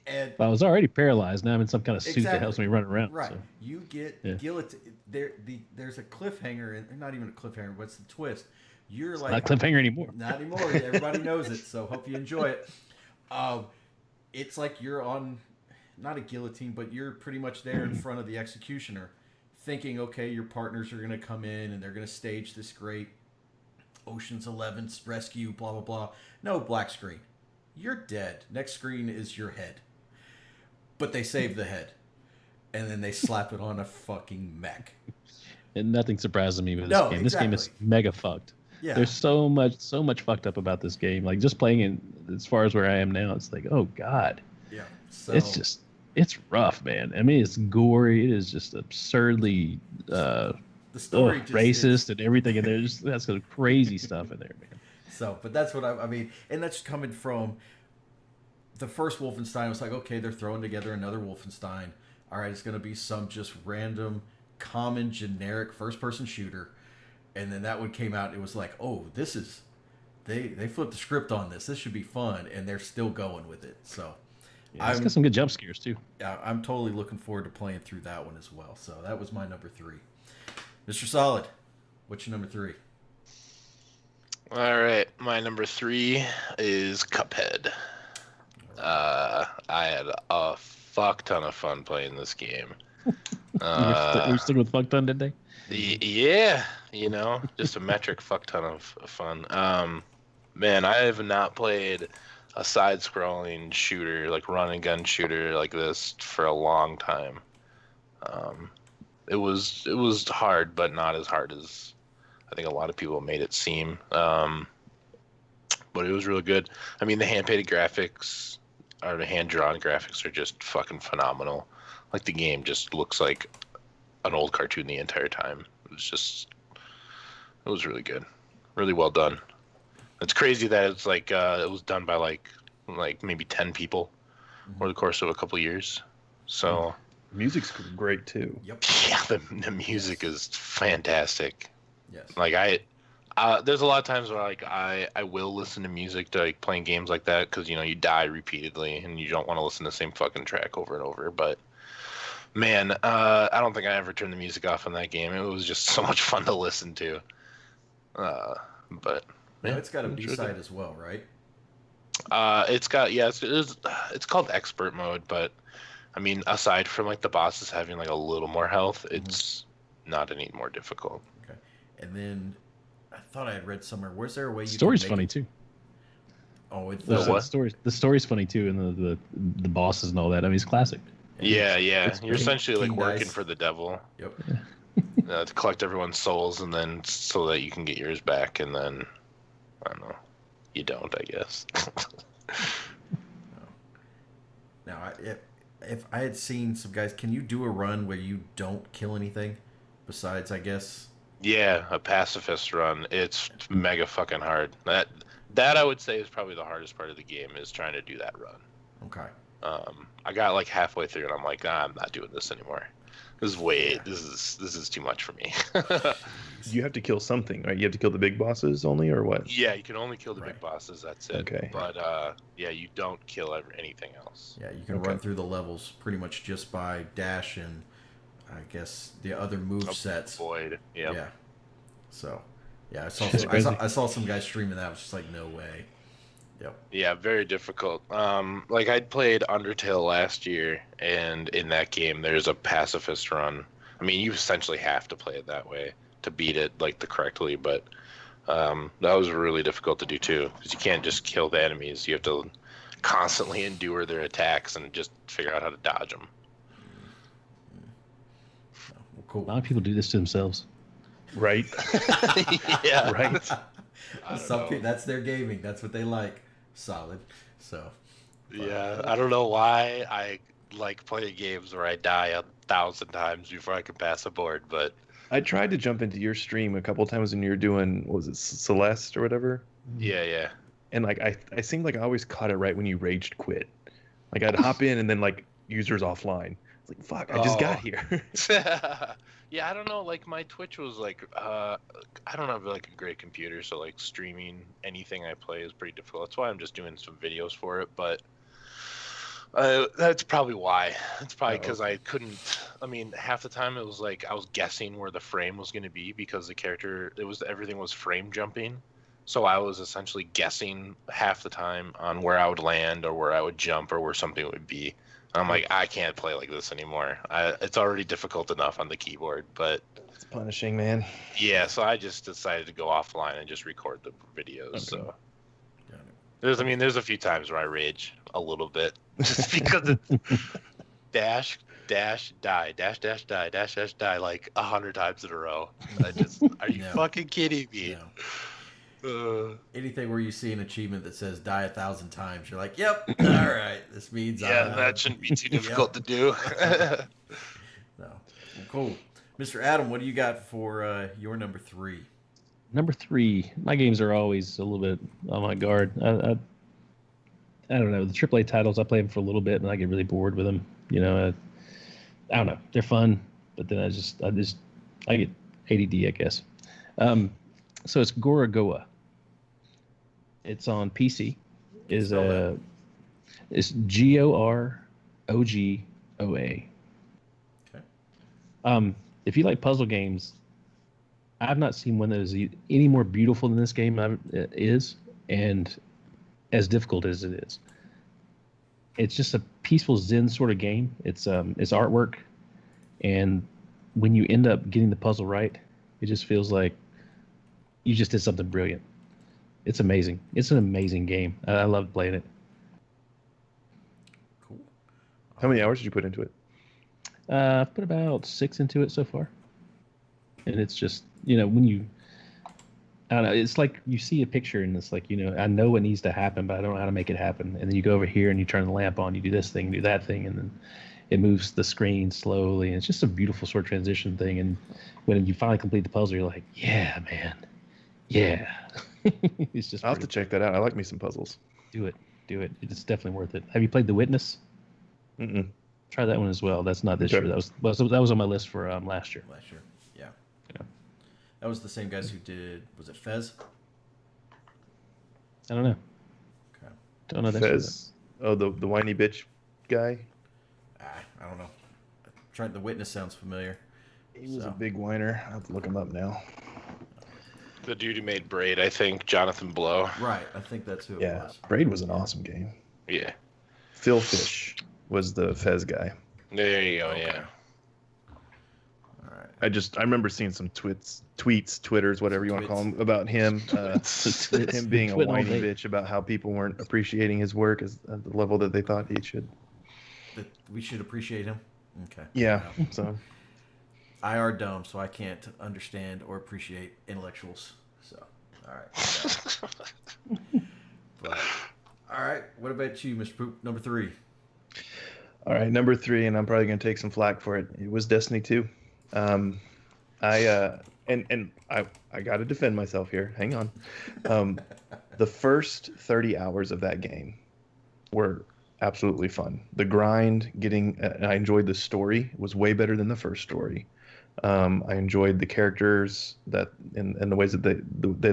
And I was already paralyzed. Now I'm in some kind of suit that helps me run around. Right. So. You get guillotine. There's a cliffhanger, and not even a cliffhanger. What's the twist? You're It's like not a cliffhanger anymore. Not anymore. Everybody knows it. So hope you enjoy it. It's like you're on, not a guillotine, but you're pretty much there in front of the executioner, thinking, okay, your partners are going to come in and they're going to stage this great Ocean's 11 rescue, blah blah blah. No, black screen. You're dead. Next screen is your head. But they save the head, and then they slap it on a fucking mech. And nothing surprises me with this game. Exactly. This game is mega fucked. Yeah. There's so much fucked up about this game. Like just playing it as far as where I am now, it's like, oh god. Yeah. So it's rough, man. I mean, it's gory. It is just absurdly the story racist and everything in there. That's some crazy stuff in there, man. So, but that's what I mean, and that's coming from the first Wolfenstein. Was like, okay, they're throwing together another Wolfenstein. All right, it's going to be some just random, common, generic first-person shooter. And then that one came out. It was like, oh, this is they flipped the script on this. This should be fun, and they're still going with it. So, yeah, it's got some good jump scares too. Yeah, I'm totally looking forward to playing through that one as well. So that was my number 3. Mr. Solid, what's your number 3? All right, my number 3 is Cuphead. I had a fuck ton of fun playing this game. We're sticking with fuck ton, did they? Yeah, just a metric fuck ton of fun. Man, I have not played a side-scrolling shooter, like run and gun shooter like this for a long time. It was hard, but not as hard as I think a lot of people made it seem. But it was really good. I mean, the hand-painted graphics or the hand-drawn graphics are just fucking phenomenal. Like the game just looks like an old cartoon the entire time. It was really good, really well done. It's crazy that it's like it was done by like maybe 10 people over the course of a couple years. So Music's great too. Yep. Yeah, the music is fantastic. Yes. Like there's a lot of times where like I will listen to music to like playing games like that because you die repeatedly and you don't want to listen to the same fucking track over and over. But man, I don't think I ever turned the music off in that game. It was just so much fun to listen to. But Now, yeah, it's got a enjoyed B-side it. as well, right? It's got it's called expert mode, but I mean aside from like the bosses having like a little more health, it's not any more difficult. Okay. And then I thought I had read somewhere. Was there a way you Story's can funny make it? too. Oh, it's The what? The story's funny too, and the bosses and all that. I mean, it's classic. Yeah. You're King- essentially like King working Dice. for the devil Yep. to collect everyone's souls, and then so that you can get yours back, and then I don't know, you don't, I guess. Now, if I had seen some guys, can you do a run where you don't kill anything besides, I guess? Yeah, a pacifist run. It's mega fucking hard. That I would say is probably the hardest part of the game is trying to do that run. Okay. I got like halfway through and I'm like, I'm not doing this anymore. This is too much for me. You have to kill something, right? You have to kill the big bosses only, or what? Yeah, you can only kill the Right. big bosses. That's it. Okay. But yeah, you don't kill anything else. Yeah, you can Okay. run through the levels pretty much just by dash and I guess the other move sets. Void. Yep. Yeah. So, yeah, I saw That's some, crazy. I saw some guys streaming that. I was just like, no way. Yep. Yeah, very difficult. Like I'd played Undertale last year, and in that game, there's a pacifist run. I mean, you essentially have to play it that way to beat it like the correctly, but that was really difficult to do too, because you can't just kill the enemies. You have to constantly endure their attacks and just figure out how to dodge them. Well, cool. A lot of people do this to themselves. Right. Yeah. Right. Some people, that's their gaming. That's what they like. Solid. So. Yeah, I don't know why I like playing games where I die 1,000 times before I can pass a board, but I tried to jump into your stream a couple times when you were doing, what was it, Celeste or whatever? yeah. And like I seemed like I always caught it right when you raged quit. Like I'd hop in and then like users offline. It's like fuck, I just got here. Yeah, I don't know. Like my Twitch was like, I don't have like a great computer, so like streaming anything I play is pretty difficult. That's why I'm just doing some videos for it. But that's probably why. It's probably because I couldn't. I mean, half the time it was like I was guessing where the frame was going to be because the character, everything was frame jumping. So I was essentially guessing half the time on where I would land or where I would jump or where something would be. I'm like, I can't play like this anymore. It's already difficult enough on the keyboard, but It's punishing, man. yeah. So I just decided to go offline and just record the videos. Okay. So Got it. there's a few times where I rage a little bit just because it's dash die die like 100 times in a row. Are you No. fucking kidding me? No. Anything where you see an achievement that says die 1,000 times, you're like, yep, all right, this means Yeah, that shouldn't be too difficult to do. No. Well, cool. Mr. Adam, what do you got for your number 3? Number 3, my games are always a little bit on my guard. I don't know, the AAA titles, I play them for a little bit and I get really bored with them. You know, I don't know, they're fun, but then I get ADD, I guess. So it's Gorogoa. It's on PC. It's Gorogoa. Okay. If you like puzzle games, I've not seen one that is any more beautiful than this game is, and as difficult as it is. It's just a peaceful Zen sort of game. It's artwork, and when you end up getting the puzzle right, it just feels like you just did something brilliant. It's amazing. It's an amazing game. I love playing it. Cool. How many hours did you put into it? I've put about 6 into it so far. And it's just, when I don't know, it's like you see a picture and it's like, I know what needs to happen, but I don't know how to make it happen. And then you go over here and you turn the lamp on, you do this thing, do that thing, and then it moves the screen slowly. And it's just a beautiful sort of transition thing. And when you finally complete the puzzle, you're like, yeah, man. Yeah. It's just I'll have to check that out. I like me some puzzles. do it. It's definitely worth it. Have you played The Witness? Mm-mm. Try that one as well. That's not this Okay. year. That was on my list for last year. Last year. Yeah. Yeah. That was the same guys who did, was it Fez? I don't know. Okay. Don't know that. Fez, the whiny bitch guy. I don't know. The Witness sounds familiar. He was So. a big whiner. I have to look him up now. The dude who made Braid, I think, Jonathan Blow. Right. I think that's who it Yeah, was. Braid was an awesome game. Yeah. Phil Fish was the Fez guy. There you go. Okay. Yeah. All right. I remember seeing some tweets, Twitters, whatever you want to call them, about him. Him being a Twit all whiny day. bitch about how people weren't appreciating his work at the level that they thought he should. That we should appreciate him. Okay. Yeah. So I are dumb, so I can't understand or appreciate intellectuals. So, all right. But, all right. What about you, Mr. Poop? Number 3. all right, number 3, and I'm probably gonna take some flack for it. It was Destiny 2. I got to defend myself here. Hang on. The first 30 hours of that game were absolutely fun. The grind, I enjoyed the story. It was way better than the first story. I enjoyed the characters and the ways that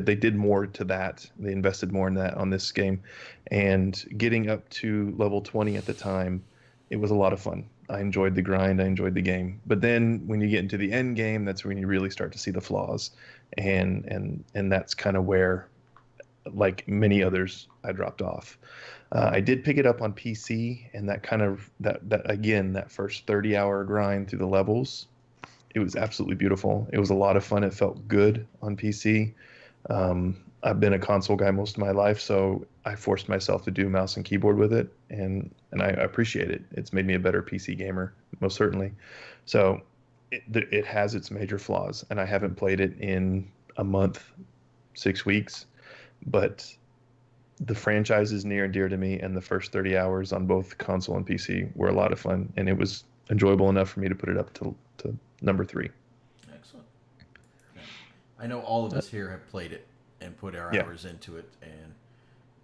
they did more to that. They invested more in that on this game, and getting up to level 20 at the time, it was a lot of fun. I enjoyed the grind. I enjoyed the game. But then when you get into the end game, that's when you really start to see the flaws, and that's kind of where, like many others, I dropped off. I did pick it up on PC, and that first 30-hour grind through the levels, it was absolutely beautiful. It was a lot of fun. It felt good on PC. I've been a console guy most of my life, so I forced myself to do mouse and keyboard with it, and I appreciate it. It's made me a better PC gamer, most certainly. So it has its major flaws, and I haven't played it in a month, 6 weeks, but the franchise is near and dear to me, and the first 30 hours on both console and PC were a lot of fun, and it was enjoyable enough for me to put it up to number 3. Excellent. I know all of us here have played it and put our Yeah. hours into it, and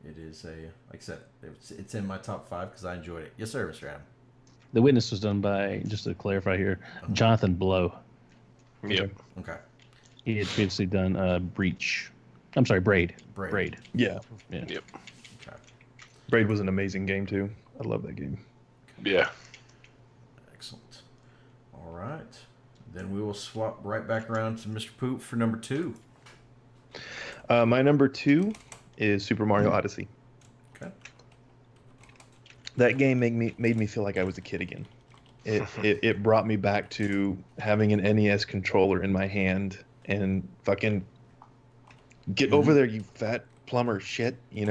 it is like I said, it's in my top 5 because I enjoyed it. Yes, sir, Mr. Adam. The Witness was done by, just to clarify here, Jonathan Blow. Yep. Okay. He had previously done Breach. I'm sorry, Braid. Braid. Yeah, Yeah. Yep. Okay. Braid was an amazing game too. I love that game. Yeah. Excellent. All right. Then we will swap right back around to Mr. Poop for number 2. My number 2 is Super Mario Odyssey. Okay. That game made me feel like I was a kid again. It brought me back to having an NES controller in my hand and fucking get over there, you fat plumber shit, and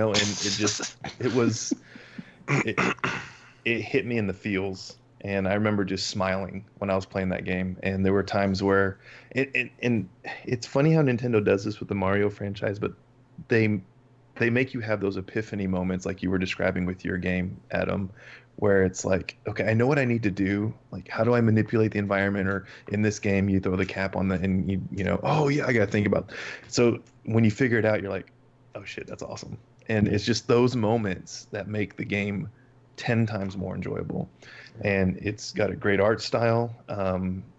it hit me in the feels. And I remember just smiling when I was playing that game. And there were times where and it's funny how Nintendo does this with the Mario franchise, but they make you have those epiphany moments like you were describing with your game, Adam, where it's like, okay, I know what I need to do. Like, how do I manipulate the environment? Or in this game, you throw the cap on and oh yeah, I got to think about. So when you figure it out, you're like, oh shit, that's awesome. And it's just those moments that make the game 10 times more enjoyable. And it's got a great art style.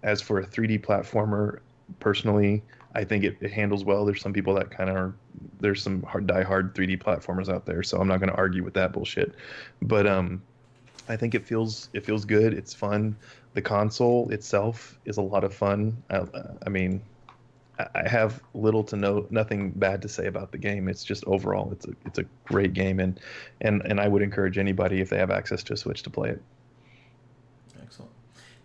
As for a 3D platformer, personally, I think it handles well. There's some people that there's some die-hard 3D platformers out there, so I'm not going to argue with that bullshit. But I think it feels good. It's fun. The console itself is a lot of fun. I mean, I have little to nothing bad to say about the game. It's just overall, it's a great game, and I would encourage anybody, if they have access to a Switch, to play it. Excellent.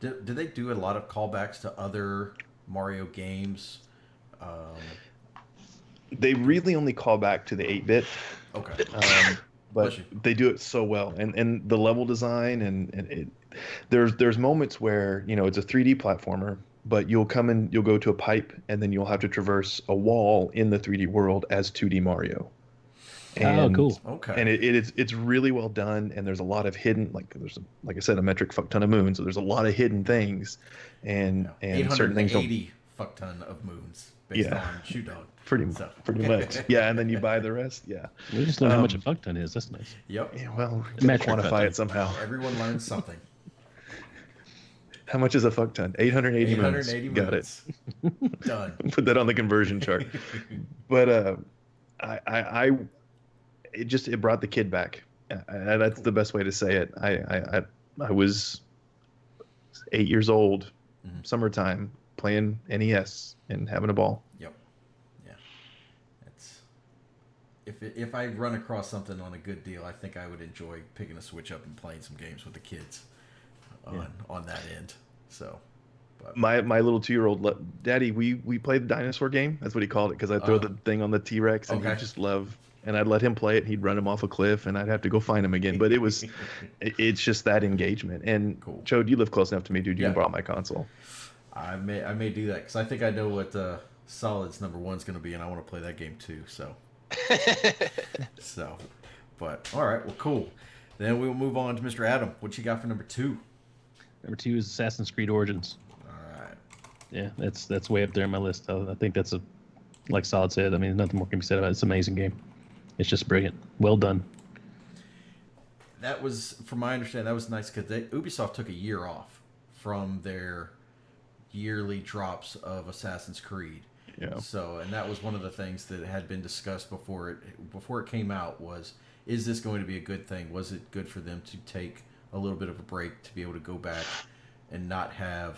Do they do a lot of callbacks to other Mario games? They really only call back to the 8-bit. Okay. But they do it so well, and the level design and there's moments where it's a 3D platformer, but you'll go to a pipe, and then you'll have to traverse a wall in the 3D world as 2D Mario. Oh, cool. Okay. And it's really well done, and there's a lot of hidden, like I said, a metric fuck ton of moons, so there's a lot of hidden things, and certain things don't. 880 fuck ton of moons based on Shoe Dog. Pretty much. Yeah, and then you buy the rest. Yeah. We just learned how much a fuck ton is. That's nice. Yep. Yeah, well, Metric quantify fuck it somehow. Everyone learns something. How much is a fuck ton? 880 moons. 880 Got moons. Done. Put that on the conversion chart. But it brought the kid back. That's the best way to say it. I was 8 years old, summertime, playing NES and having a ball. Yep. Yeah. It's if I run across something on a good deal, I think I would enjoy picking a Switch up and playing some games with the kids on that end. So. But. My little 2-year-old, Daddy, we play the dinosaur game. That's what he called it, because I'd throw the thing on the T-Rex, and he'd just love. And I'd let him play it, and he'd run him off a cliff, and I'd have to go find him again. But it's just that engagement. And cool. Chode, you live close enough to me, dude. You can borrow my console. I may do that, because I think I know what Solid's number 1's going to be, and I want to play that game too. So, but all right, well, cool. Then we'll move on to Mr. Adam. What you got for number 2? Number 2 is Assassin's Creed Origins. All right. Yeah, that's way up there on my list. I think that's like Solid said. I mean, nothing more can be said about it. It's an amazing game. It's just brilliant. Well done. That was, from my understanding, that was nice because Ubisoft took a year off from their yearly drops of Assassin's Creed. Yeah. So, and that was one of the things that had been discussed before it came out was, is this going to be a good thing? Was it good for them to take a little bit of a break to be able to go back and not have,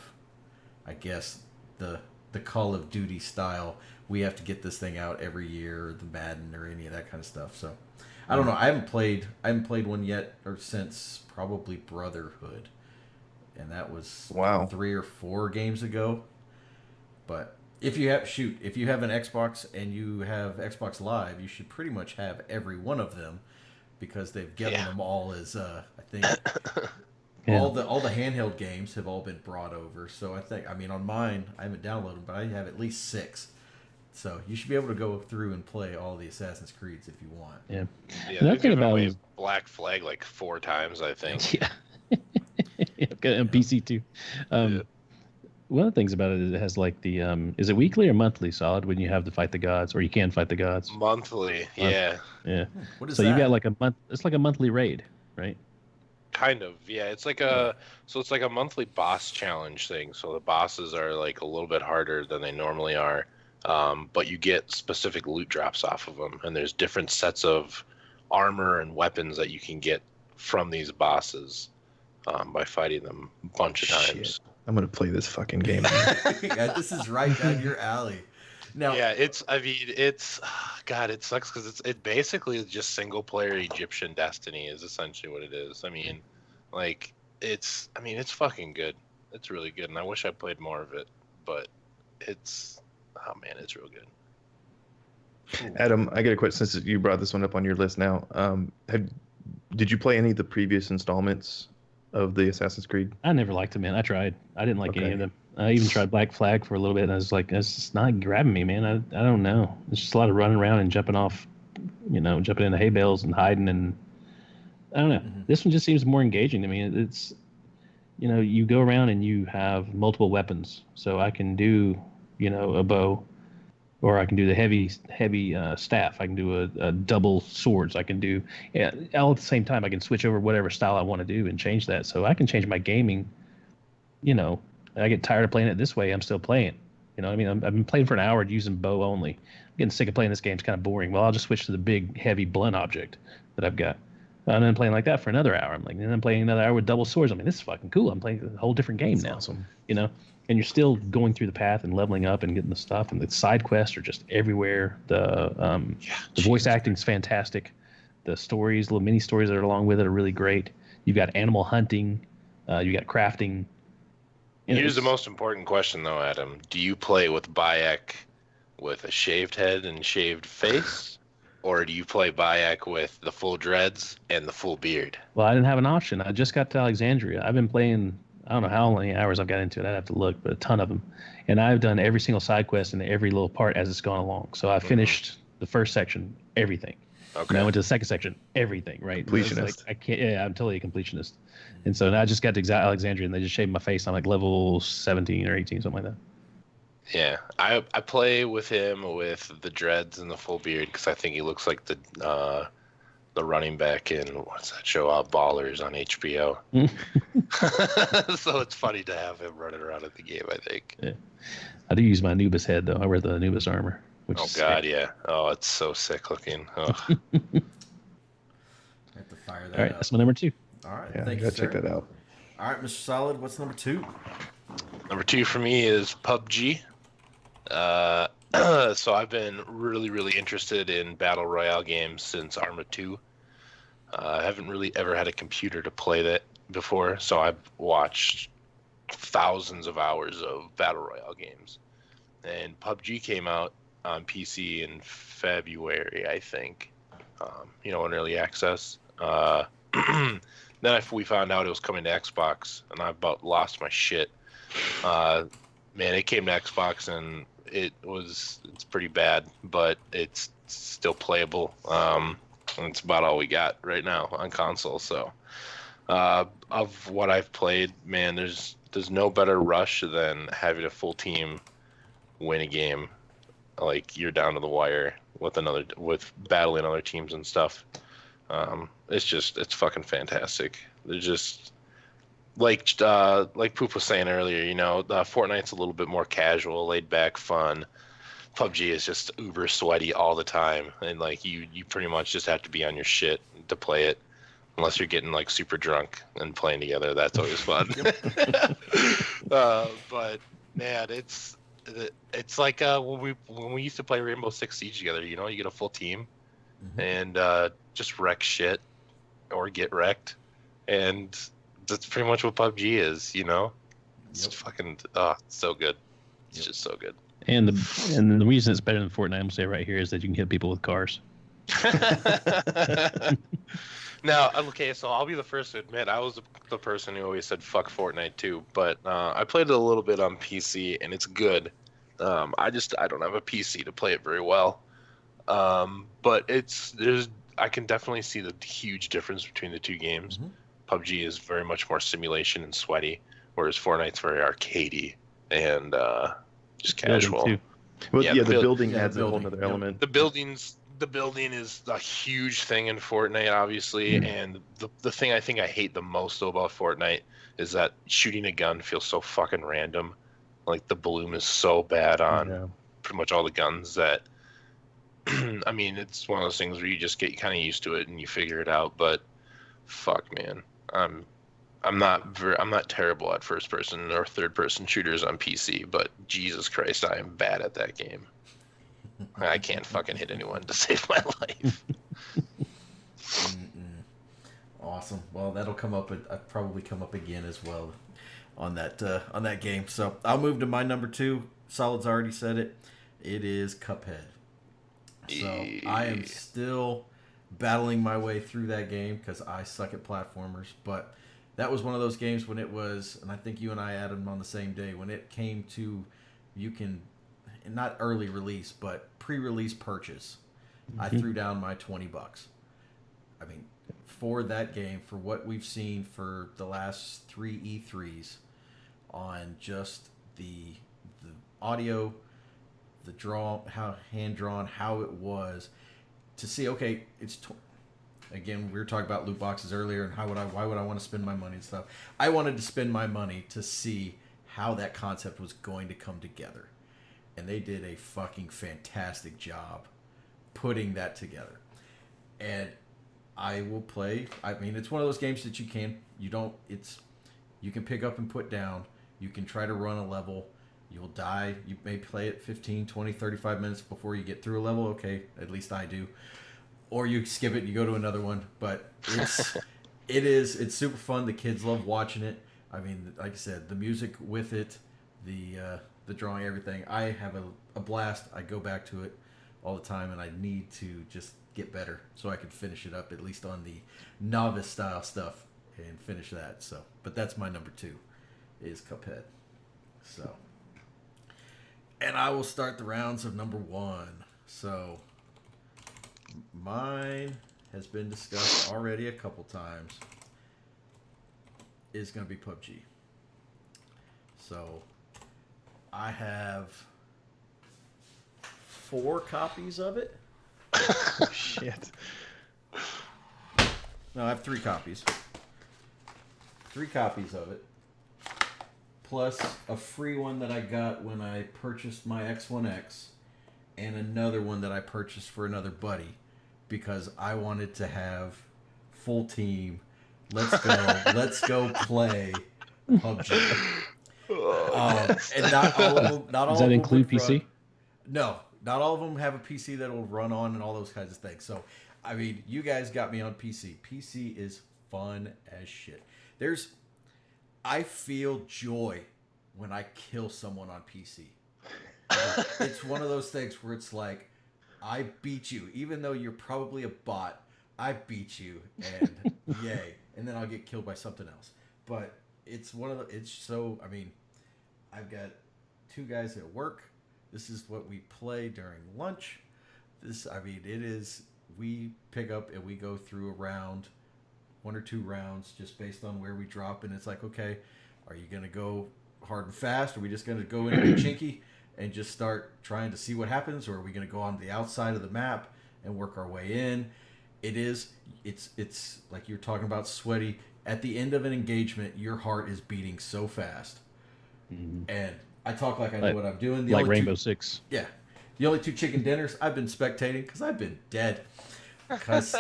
I guess, the Call of Duty style, we have to get this thing out every year, or the Madden or any of that kind of stuff. So I don't know. I haven't played one yet or since probably Brotherhood. And that was 3 or 4 games ago. But if you have an Xbox and you have Xbox Live, you should pretty much have every one of them, because they've given them all as I think all the handheld games have all been brought over. So I mean on mine I haven't downloaded them, but I have at least 6. So you should be able to go through and play all the Assassin's Creeds if you want. Yeah. They've given away Black Flag like 4 times, I think. Yeah. And PC too. One of the things about it is it has like the is it weekly or monthly, Solid, when you have to fight the gods, or you can fight the gods? Monthly, yeah. Yeah. What is so that? you got like a month. It's like a monthly raid, right? Kind of, yeah. It's like a monthly boss challenge thing. So the bosses are like a little bit harder than they normally are, but you get specific loot drops off of them, and there's different sets of armor and weapons that you can get from these bosses by fighting them a bunch of times. Shit. I'm gonna play this fucking game. Yeah, this is right down your alley. Now, yeah, it sucks because it basically is just single player Egyptian Destiny is essentially what it is. I mean, like it's fucking good. It's really good, and I wish I played more of it, but it's real good. Adam, I get a question since you brought this one up on your list now. Did you play any of the previous installments of the Assassin's Creed? I never liked them, man. I tried. I didn't like any of them. I even tried Black Flag for a little bit, and I was like, it's just not grabbing me, man. I don't know. It's just a lot of running around and jumping off, jumping into hay bales and hiding, and I don't know. Mm-hmm. This one just seems more engaging to me. It's, you go around and you have multiple weapons. So I can do, a bow, or I can do the heavy staff. I can do a double swords. I can do, all at the same time. I can switch over whatever style I want to do and change that. So I can change my gaming. I get tired of playing it this way. I'm still playing. I've been playing for an hour using bow only. I'm getting sick of playing this game. It's kind of boring. Well, I'll just switch to the big, heavy, blunt object that I've got. And then playing like that for another hour. And then playing another hour with double swords. This is fucking cool. I'm playing a whole different game now. Awesome. And you're still going through the path and leveling up and getting the stuff. And the side quests are just everywhere. The voice acting is fantastic. The stories, little mini stories that are along with it are really great. You've got animal hunting. You got crafting. Here's the most important question, though, Adam. Do you play with Bayek with a shaved head and shaved face? Or do you play Bayek with the full dreads and the full beard? Well, I didn't have an option. I just got to Alexandria. I've been playing, I don't know how many hours I've got into it. I'd have to look, but a ton of them. And I've done every single side quest and every little part as it's gone along. So I finished the first section, everything. Okay. And I went to the second section, everything, right? Completionist. I can't. Yeah, I'm totally a completionist. And so now I just got to Alexandria, and they just shaved my face. I'm like level 17 or 18, something like that. Yeah, I play with him with the dreads and the full beard because I think he looks like the the running back in what's that show out Ballers on HBO. So it's funny to have him running around at the game, I think. Yeah. I do use my Anubis head though. I wear the Anubis armor. Which Oh is god, sick. yeah. Oh, it's so sick looking. Oh. I have to fire that All right, up. that's my number 2. All right, Yeah, thank go you, check sir. that out. All right, Mr. Solid, what's number 2? Number 2 for me is PUBG. So I've been really interested in battle royale games since Arma 2. I haven't really ever had a computer to play that before, so I've watched thousands of hours of battle royale games. And PUBG came out on PC in February, I think. In early access. Then we found out it was coming to Xbox, and I about lost my shit. Man, it came to Xbox, and it's pretty bad, but it's still playable. And it's about all we got right now on console. So, of what I've played, man, there's no better rush than having a full team win a game. Like you're down to the wire with battling other teams and stuff. It's fucking fantastic. They're just like Poop was saying earlier, Fortnite's a little bit more casual, laid back, fun. PUBG is just uber sweaty all the time, and like you pretty much just have to be on your shit to play it, unless you're getting like super drunk and playing together. That's always fun. But man, it's like when we used to play Rainbow Six Siege together. You get a full team and just wreck shit or get wrecked, and that's pretty much what PUBG is. It's fucking so good. It's just so good. And the reason it's better than Fortnite, I'm gonna say right here, is that you can hit people with cars. Now, okay, so I'll be the first to admit I was the person who always said fuck Fortnite too, but I played it a little bit on PC and it's good. I don't have a PC to play it very well, but I can definitely see the huge difference between the two games. PUBG is very much more simulation and sweaty, whereas Fortnite's very arcadey and just casual. Too. Well, Yeah, the the building yeah, adds the a whole building. other element. The building is a huge thing in Fortnite, obviously, and the thing I think I hate the most though about Fortnite is that shooting a gun feels so fucking random. Like the bloom is so bad on pretty much all the guns that I mean, it's one of those things where you just get kind of used to it and you figure it out. But fuck, man, I'm not terrible at first person or third person shooters on PC, but Jesus Christ, I am bad at that game. I can't fucking hit anyone to save my life. Awesome. Well, that'll come up. Probably come up again as well on that game. So I'll move to my number 2. Solid's already said it. It is Cuphead. So I am still battling my way through that game because I suck at platformers. But that was one of those games when it was, and I think you and I had them on the same day, when it came to, you can, not early release, but pre-release purchase. I threw down my $20. I mean, for that game, for what we've seen for the last 3 E3s on just the audio, the how hand-drawn, how it was, to see, okay, again, we were talking about loot boxes earlier and why would I want to spend my money and stuff. I wanted to spend my money to see how that concept was going to come together. And they did a fucking fantastic job putting that together. And I will play. I mean, it's one of those games that you can pick up and put down. You can try to run a level. You'll die. You may play it 15, 20, 35 minutes before you get through a level. Okay, at least I do. Or you skip it and you go to another one. But it's super fun. The kids love watching it. I mean, like I said, the music with it, the drawing, everything. I have a blast. I go back to it all the time, and I need to just get better so I can finish it up, at least on the novice style stuff, and finish that. So, but that's my number 2, is Cuphead. So, and I will start the rounds of number 1. So, mine has been discussed already a couple times. Is going to be PUBG. So, I have 4 copies of it. Shit. No, I have 3 copies. 3 copies of it. Plus a free one that I got when I purchased my X1X, and another one that I purchased for another buddy because I wanted to have full team. Let's go play PUBG. And not all of them. Not all Does that of them include would PC? run. No, not all of them have a PC that will run on and all those kinds of things. So, I mean, you guys got me on PC. PC is fun as shit. I feel joy when I kill someone on PC. It's one of those things where it's like, I beat you, even though you're probably a bot. I beat you, and yay! And then I'll get killed by something else. But it's one of the. It's so. I mean, I've got 2 guys at work. This is what we play during lunch. I mean, it is. We pick up and we go through a round, 1 or 2 rounds, just based on where we drop. And it's like, okay, are you gonna go hard and fast? Are we just gonna go into chinky and just start trying to see what happens, or are we gonna go on the outside of the map and work our way in? It's like you're talking about sweaty. At the end of an engagement, your heart is beating so fast. Mm-hmm. And I talk like I know what I'm doing. Like Rainbow Six. Yeah. The only 2 chicken dinners I've been spectating because I've been dead. Because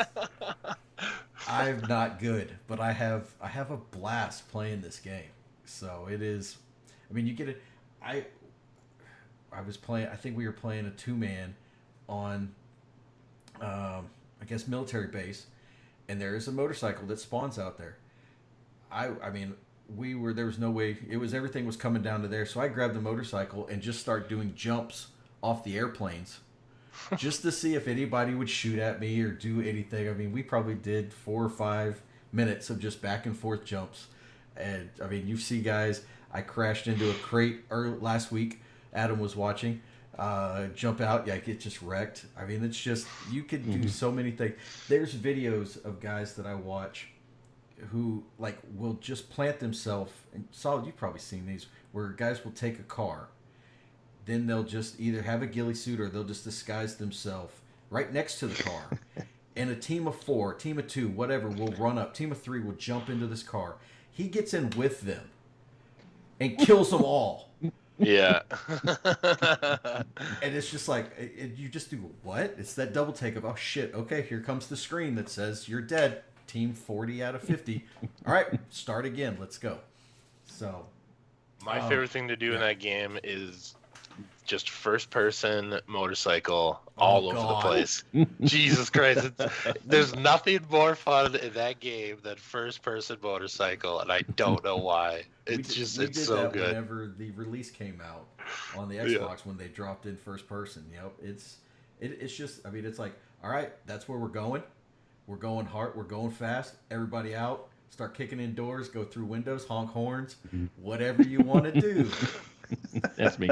I'm not good, but I have a blast playing this game. So it is. I mean, you get it. I was playing. I think we were playing a 2-man on, I guess, military base, and there is a motorcycle that spawns out there. I mean, there was no way. Everything was coming down to there, so I grabbed the motorcycle and just start doing jumps off the airplanes, just to see if anybody would shoot at me or do anything. I mean, we probably did 4 or 5 minutes of just back and forth jumps, and I mean, you see guys. I crashed into a crate last week. Adam was watching. Jump out, yeah, get just wrecked. I mean, it's just, you could do so many things. There's videos of guys that I watch who like will just plant themselves, and Solid, you've probably seen these, where guys will take a car, then they'll just either have a ghillie suit or they'll just disguise themselves right next to the car, and a team of 4, team of 2, whatever, will run up, team of 3 will jump into this car. He gets in with them and kills them all. Yeah. And it's just like, you just do what? It's that double take of, oh shit, okay, here comes the screen that says you're dead. Team 40 out of 50. All right, start again. Let's go. So, my favorite thing to do in that game is just first person motorcycle all over the place. Jesus Christ. There's nothing more fun in that game than first person motorcycle, and I don't know why. It's it's so good. Whenever the release came out on the Xbox, when they dropped in first person. Yep. It's just, I mean, it's like, all right, that's where we're going. We're going hard. We're going fast. Everybody out. Start kicking in doors. Go through windows. Honk horns. Whatever you want to do. That's me.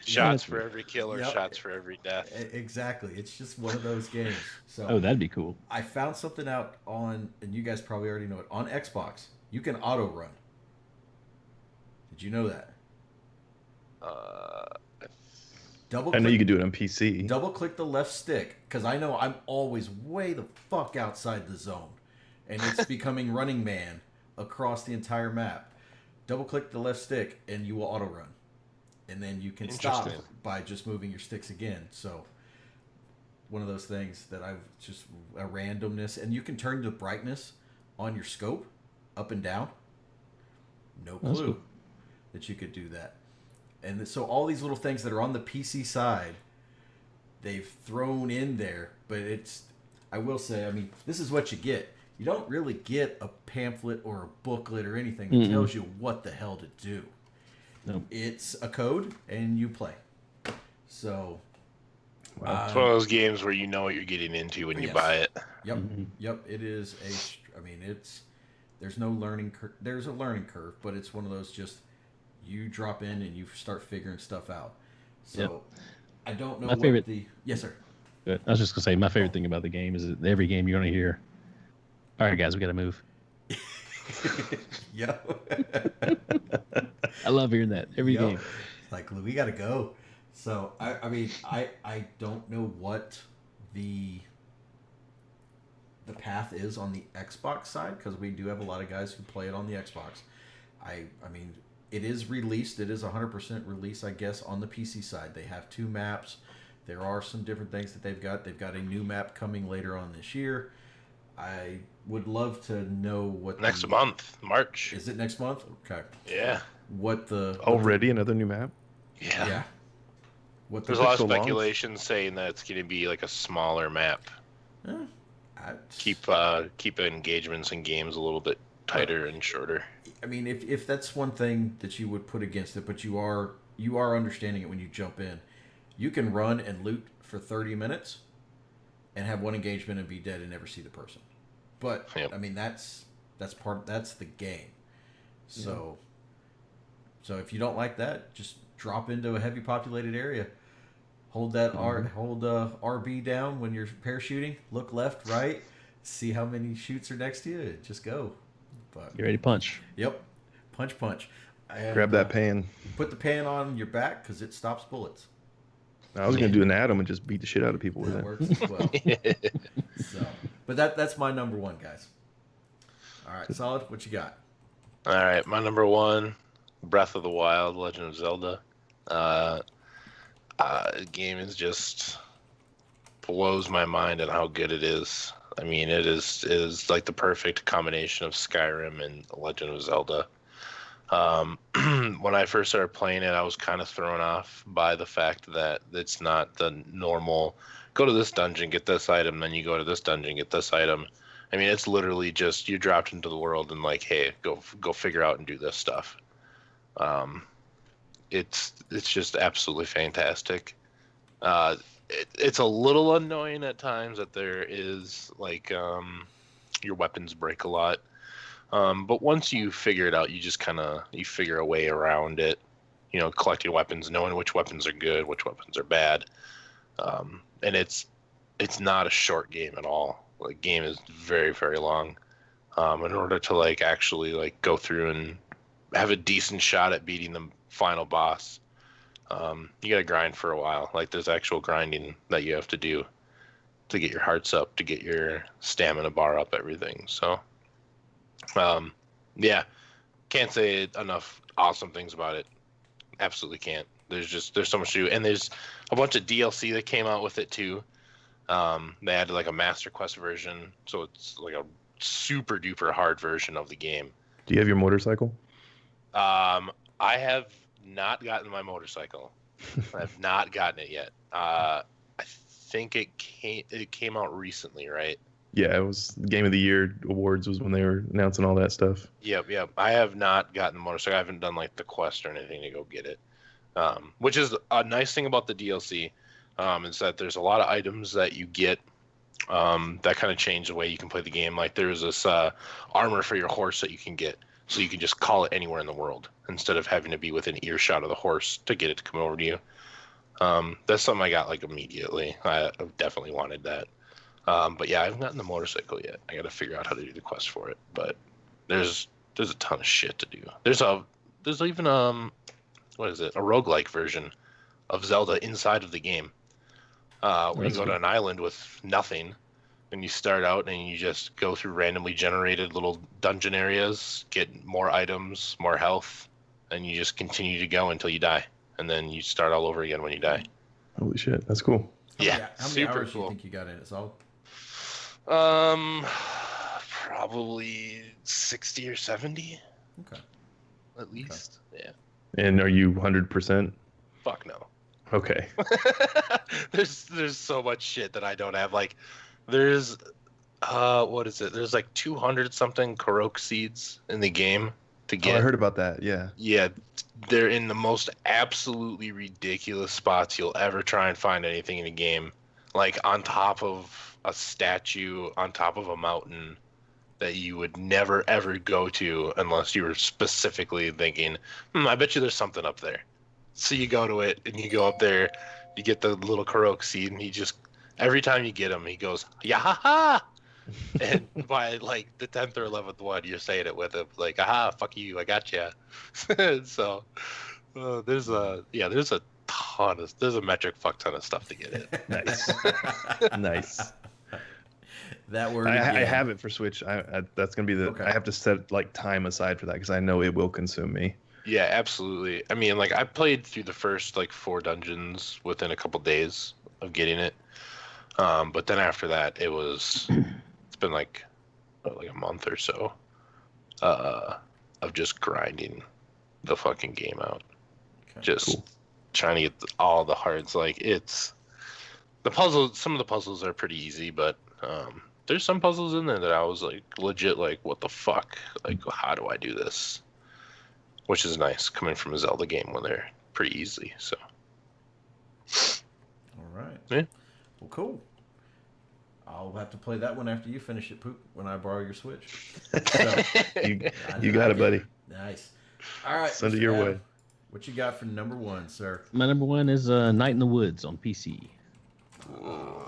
Shots for every kill or shots for every death. Exactly. It's just one of those games. So, oh, that'd be cool. I found something out on, and you guys probably already know it, on Xbox. You can auto run. Did you know that? I know you can do it on PC. Double click the left stick, because I know I'm always way the fuck outside the zone, and it's becoming Running Man across the entire map. Double click the left stick, and you will auto run, and then you can stop by just moving your sticks again. So one of those things that I've just a randomness, and you can turn the brightness on your scope up and down. No clue that you could do that. And so all these little things that are on the PC side, they've thrown in there. But I will say, I mean, this is what you get. You don't really get a pamphlet or a booklet or anything that tells you what the hell to do. No. It's a code, and you play. So, it's one of those games where you know what you're getting into when you buy it. Yep, yep. It is I mean, there's no learning curve. There's a learning curve, but it's one of those just, you drop in and you start figuring stuff out. So, I don't know yes, sir. Good. I was just going to say, my favorite thing about the game is that every game you're going to hear, all right, guys, we got to move. Yep. I love hearing that every game. Like, we got to go. So, I mean, I don't know what the the path is on the Xbox side, because we do have a lot of guys who play it on the Xbox. I mean, it is released. It is 100% release, I guess, on the PC side. They have 2 maps. There are some different things that they've got. They've got a new map coming later on this year. I would love to know what Next month, March. Is it next month? Okay. Yeah. Already another new map? Yeah. There's a lot of speculation saying that it's going to be like a smaller map. Keep engagements in games a little bit tighter and shorter. I mean, if that's one thing that you would put against it, but you are understanding it when you jump in, you can run and loot for 30 minutes and have one engagement and be dead and never see the person. But I mean, that's the game. So if you don't like that, just drop into a heavy populated area. Hold that RB down when you're parachuting. Look left, right. See how many chutes are next to you. Just go. But You ready to punch? Yep. Punch. And, Grab that pan. Put the pan on your back because it stops bullets. I was going to do an Atom and just beat the shit out of people with That it. works as well. So, but that's my number 1, guys. All right, Solid, what you got? All right, my number 1, Breath of the Wild, Legend of Zelda. Game is just blows my mind at how good it is. I mean, it is like the perfect combination of Skyrim and Legend of Zelda. When I first started playing it, I was kind of thrown off by the fact that it's not the normal go to this dungeon, get this item, then you go to this dungeon, get this item. I mean, it's literally just you dropped into the world and like, hey, go figure out and do this stuff. It's just absolutely fantastic. It's a little annoying at times that there is like your weapons break a lot. But once you figure it out, you just you figure a way around it, collecting weapons, knowing which weapons are good, which weapons are bad. And it's not a short game at all. The game is very, very long. In order to actually go through and have a decent shot at beating the final boss, you gotta grind for a while. There's actual grinding that you have to do to get your hearts up, to get your stamina bar up, everything. So yeah, can't say enough awesome things about it. Absolutely can't. There's so much to do, and there's a bunch of DLC that came out with it too. They added a Master Quest version, so it's a super duper hard version of the game. Do you have your motorcycle? I have not gotten my motorcycle. I have not gotten it yet. I think it came out recently, right? Yeah, it was Game of the Year awards was when they were announcing all that stuff. Yep. I have not gotten the motorcycle. I haven't done the quest or anything to go get it. Which is a nice thing about the DLC, is that there's a lot of items that you get that kind of change the way you can play the game. There's this armor for your horse that you can get, so you can just call it anywhere in the world instead of having to be within earshot of the horse to get it to come over to you. That's something I got immediately. I definitely wanted that. But yeah, I haven't gotten the motorcycle yet. I got to figure out how to do the quest for it. But there's a ton of shit to do. There's even what is it? A roguelike version of Zelda inside of the game. Where you go to an island with nothing, and you start out and you just go through randomly generated little dungeon areas, get more items, more health, and you just continue to go until you die, and then you start all over again when you die. Holy shit, that's cool. Yeah, how many super hours cool. do you think you got in it, Sol? Probably 60 or 70. Okay. At least. Okay. Yeah. And are you 100%? Fuck no. Okay. There's so much shit that I don't have. There's what is it? There's 200 something Korok seeds in the game to get. Oh, I heard about that. Yeah. Yeah, they're in the most absolutely ridiculous spots you'll ever try and find anything in a game. On top of a statue, on top of a mountain that you would never ever go to unless you were specifically thinking, I bet you there's something up there. So you go to it, and you go up there, you get the little Korok seed, and he just, every time you get him, he goes, yeah, ha, ha! And by, the 10th or 11th one, you're saying it with him, aha, fuck you, I gotcha. So, there's a metric fuck ton of stuff to get in. Nice. Nice. that word I again. have it for Switch. That's gonna be the. Okay. I have to set like time aside for that because I know it will consume me. Yeah, absolutely. I mean, like I played through the first like 4 dungeons within a couple days of getting it. But then after that, it's been like a month or so of just grinding the fucking game out. Okay, Just cool. trying to get all the hearts. Like it's the puzzles. Some of the puzzles are pretty easy, but there's some puzzles in there that I was like legit like, what the fuck? Like, how do I do this? Which is nice coming from a Zelda game when they're pretty easy. So. All right. Yeah. Well, cool. I'll have to play that one after you finish it, Poop, when I borrow your Switch. So, You got it, buddy. Nice. All right. Send it Mr. your Adam, way. What you got for number one, sir? My number one is Night in the Woods on PC. Ooh,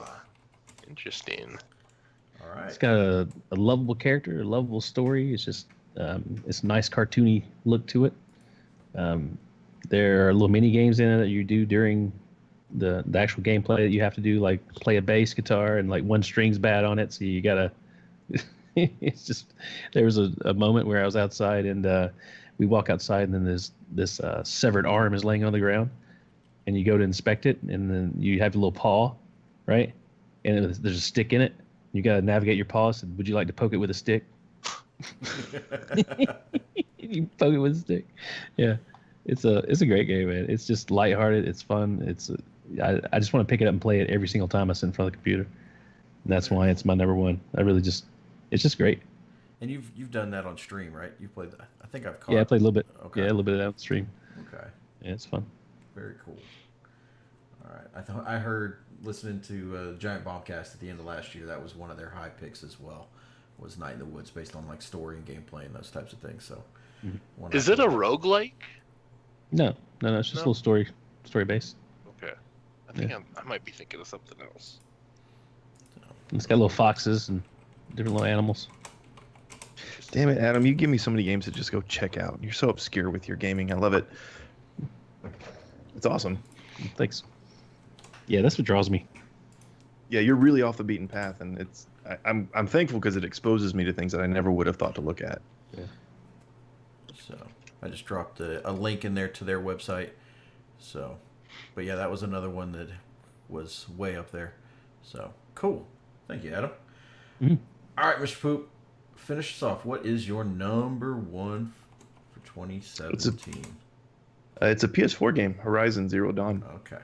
interesting. All right. It's got a lovable character, a lovable story. It's just it's a nice cartoony look to it. There are little mini games in it that you do during the actual gameplay that you have to do, like play a bass guitar and like one string's bad on it, so you gotta. It's just there was a moment where I was outside and we walk outside and then this severed arm is laying on the ground, and you go to inspect it and then you have a little paw, right? And there's a stick in it. You gotta navigate your paw. So would you like to poke it with a stick? You poke it with a stick. Yeah, it's a great game, man. It's just lighthearted. It's fun. I just want to pick it up and play it every single time I sit in front of the computer. And that's why it's my number one. It's just great. And you've done that on stream, right? You played that. I think I've caught. Yeah, I played a little bit. Okay. Yeah, a little bit of that on stream. Okay. Yeah, it's fun. Very cool. All right. I heard listening to Giant Bombcast at the end of last year, that was one of their high picks as well. Was Night in the Woods, based on like story and gameplay and those types of things. So, Is it a roguelike? No, it's just a little story based. Okay. I think I might be thinking of something else. It's got little foxes and different little animals. Damn it, Adam! You give me so many games to just go check out. You're so obscure with your gaming. I love it. It's awesome. Thanks. Yeah, that's what draws me. Yeah, you're really off the beaten path, and I'm thankful because it exposes me to things that I never would have thought to look at. Yeah. So I just dropped a link in there to their website. So, but yeah, that was another one that was way up there. So cool. Thank you, Adam. Mm-hmm. All right, Mr. Poop, finish us off. What is your number one for 2017? It's a PS4 game, Horizon Zero Dawn. Okay.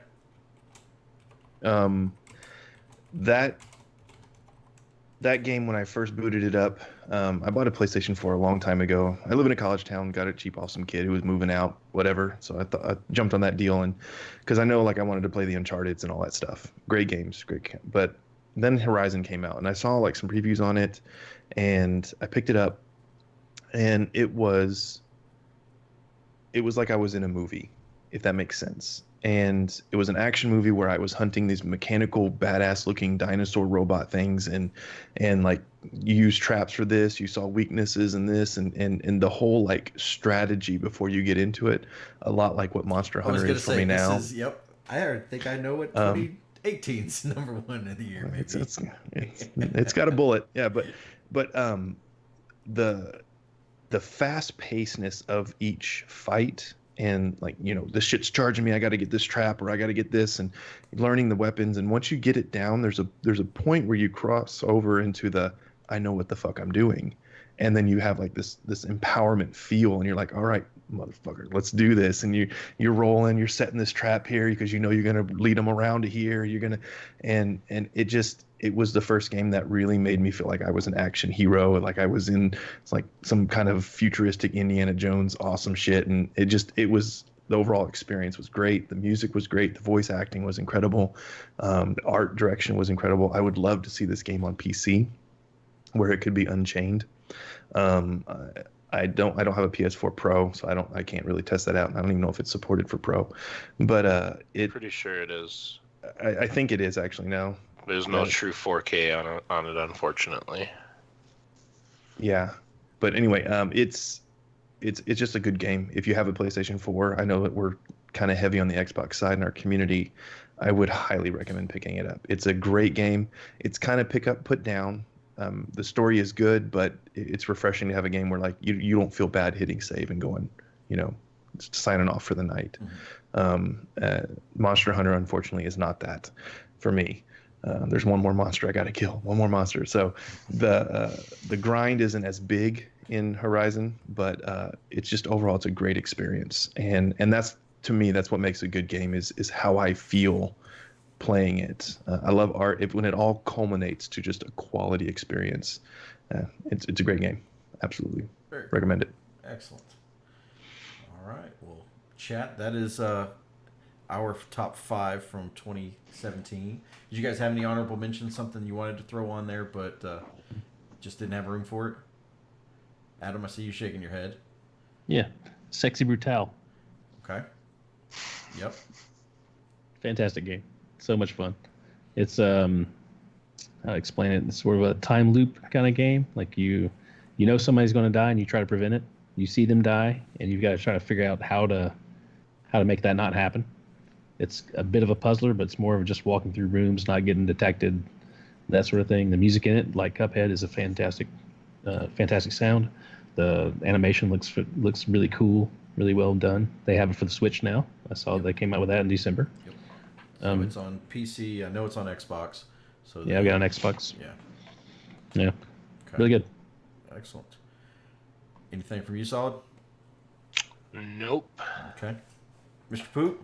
That game, when I first booted it up, I bought a PlayStation 4 a long time ago. I live in a college town, got it cheap off some kid who was moving out, whatever. So I jumped on that deal, and because I know like I wanted to play the Uncharted and all that stuff. Great games, but then Horizon came out, and I saw like some previews on it, and I picked it up, and it was like I was in a movie, if that makes sense. And it was an action movie where I was hunting these mechanical, badass-looking dinosaur robot things, and like you use traps for this. You saw weaknesses in this, and the whole like strategy before you get into it. A lot like what Monster Hunter is for me now. Yep, I think I know what 2018's number one of the year. Maybe it's got a bullet, yeah. But the fast pacedness of each fight. And like, this shit's charging me. I got to get this trap, or I got to get this, and learning the weapons. And once you get it down, there's a point where you cross over into the I know what the fuck I'm doing, and then you have like this empowerment feel, and you're like, all right, motherfucker, let's do this. And you're rolling, you're setting this trap here because you're gonna lead them around to here. You're gonna, and it was the first game that really made me feel like I was an action hero, like I was in like some kind of futuristic Indiana Jones awesome shit. And it was, the overall experience was great. The music was great. The voice acting was incredible. The art direction was incredible. I would love to see this game on PC where it could be unchained. I don't have a PS4 Pro, so I can't really test that out. I don't even know if it's supported for Pro, but Pretty sure it is. I think it is actually now. There's no true 4K on it, unfortunately. Yeah, but anyway, it's just a good game. If you have a PlayStation 4, I know that we're kind of heavy on the Xbox side in our community. I would highly recommend picking it up. It's a great game. It's kind of pick up, put down. The story is good, but it's refreshing to have a game where like you don't feel bad hitting save and going, signing off for the night. Monster Hunter, unfortunately, is not that for me. There's one more monster I got to kill, one more monster. So the grind isn't as big in Horizon, but it's just overall it's a great experience, and that's, to me, that's what makes a good game is how I feel playing it. I love art when it all culminates to just a quality experience. It's a great game. Absolutely recommend it. Excellent. All right. Well, chat, that is our top 5 from 2017. Did you guys have any honorable mentions, something you wanted to throw on there, but just didn't have room for it? Adam, I see you shaking your head. Yeah. Sexy Brutale. Okay. Yep. Fantastic game. So much fun. It's how to explain it. It's sort of a time loop kind of game. Like you know somebody's going to die and you try to prevent it. You see them die and you've got to try to figure out how to make that not happen. It's a bit of a puzzler, but it's more of just walking through rooms, not getting detected, that sort of thing. The music in it, like Cuphead, is a fantastic sound. The animation looks really cool, really well done. They have it for the Switch now. I saw they came out with that in December. Yep. So it's on PC. I know it's on Xbox. So yeah, I've got an Xbox. Yeah. Yeah. Okay. Really good. Excellent. Anything from you, Solid? Nope. Okay. Mr. Poop?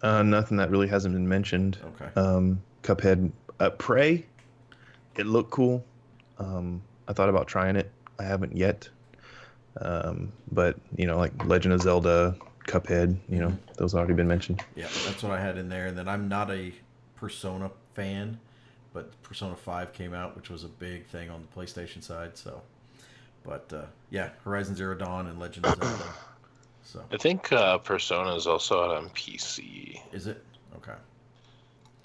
Nothing that really hasn't been mentioned. Okay. Cuphead. Prey. It looked cool. I thought about trying it. I haven't yet. But like Legend of Zelda, Cuphead, those already been mentioned. Yeah, that's what I had in there. And then I'm not a Persona fan, but Persona 5 came out, which was a big thing on the PlayStation side. So, but yeah, Horizon Zero Dawn and Legend of Zelda. So I think Persona is also out on PC. is it? Okay.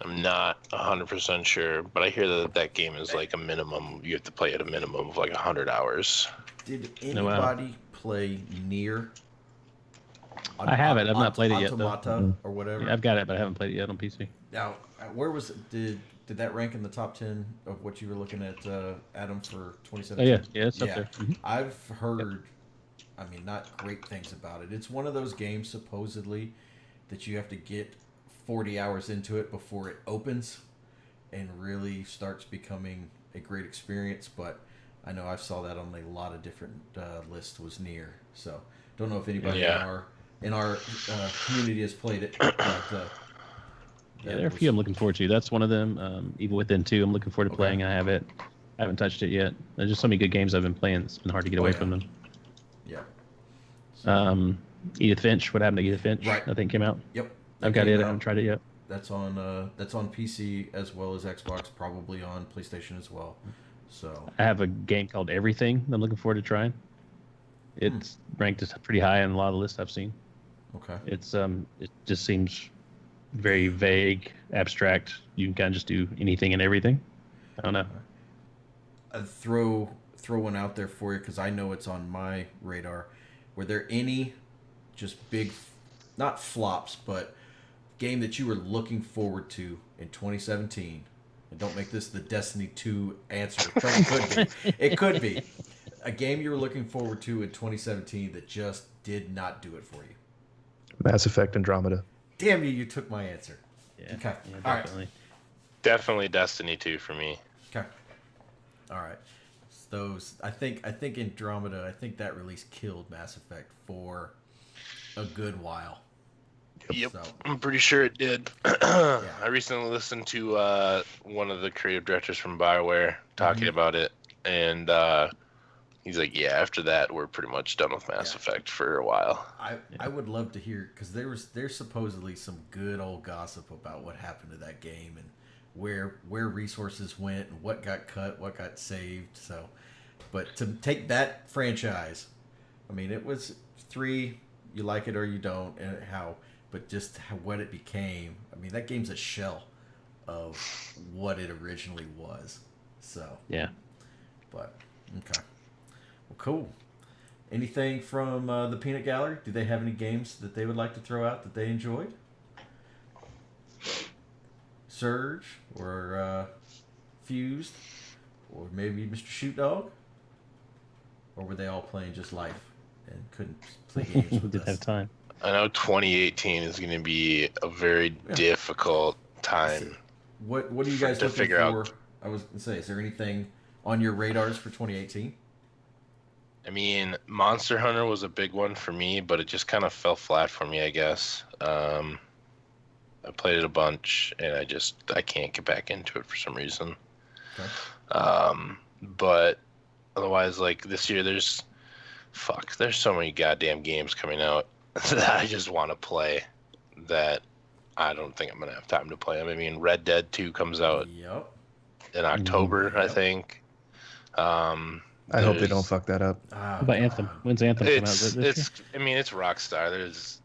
I'm not 100% sure, but I hear that game is like a minimum. You have to play at a minimum of like 100 hours. Did anybody play Nier? I haven't. I've not played it yet, though. Automata or whatever. Yeah, I've got it, but I haven't played it yet on PC. Now, where was it? Did that rank in the top 10 of what you were looking at, Adam, for 2017? Oh yeah, it's up there. Mm-hmm. I've heard, I mean, not great things about it. It's one of those games supposedly that you have to get 40 hours into it before it opens and really starts becoming a great experience. But I know I saw that on a lot of different lists was Nier. So don't know if anybody in our community has played it. But, yeah, there are a few I'm looking forward to. That's one of them. Evil Within 2, I'm looking forward to playing. I haven't touched it yet. There's just so many good games I've been playing. It's been hard to get away from them. Yeah. So. Edith Finch. What happened to Edith Finch? Right. I think came out. Yep. I've got it. I haven't tried it yet. That's on PC as well as Xbox, probably on PlayStation as well. So I have a game called Everything that I'm looking forward to trying. It's ranked pretty high on a lot of the lists I've seen. Okay. It's it just seems very vague, abstract. You can kind of just do anything and everything. I don't know. I'd throw one out there for you because I know it's on my radar. Were there any just big, not flops, but game that you were looking forward to in 2017? And don't make this the Destiny 2 answer, but it could be. It could be a game you were looking forward to in 2017 that just did not do it for you. Mass Effect Andromeda. Damn you took my answer. Yeah. Okay. Yeah, All definitely. right. Definitely Destiny 2 for me. Okay. All right. Those I think Andromeda, I think that release killed Mass Effect for a good while. Yep, So, I'm pretty sure it did. I recently listened to one of the creative directors from BioWare talking about it, and he's like, "Yeah, after that, we're pretty much done with Mass Effect for a while." I would love to hear because there's supposedly some good old gossip about what happened to that game and where resources went and what got cut, what got saved. So, but to take that franchise, I mean, it was 3. You like it or you don't, and but just what it became. I mean, that game's a shell of what it originally was. So yeah. But okay, well, cool. Anything from the Peanut Gallery? Do they have any games that they would like to throw out that they enjoyed? Surge or Fused? or maybe Mr. Shoot Dog, or were they all playing just life and couldn't play games with Didn't us? have time. I know 2018 is going to be a very difficult time. What are you guys to looking figure for? out. I was gonna say, is there anything on your radars for 2018? I mean, Monster Hunter was a big one for me, but it just kind of fell flat for me, I guess. I played it a bunch, and I can't get back into it for some reason. Okay. But otherwise, like this year, there's so many goddamn games coming out that I just want to play that I don't think I'm gonna have time to play them. I mean, Red Dead 2 comes out Yep. in October, I Yep. think. I hope they don't fuck that up. What about Anthem? When's Anthem come out? This year? It's Rockstar.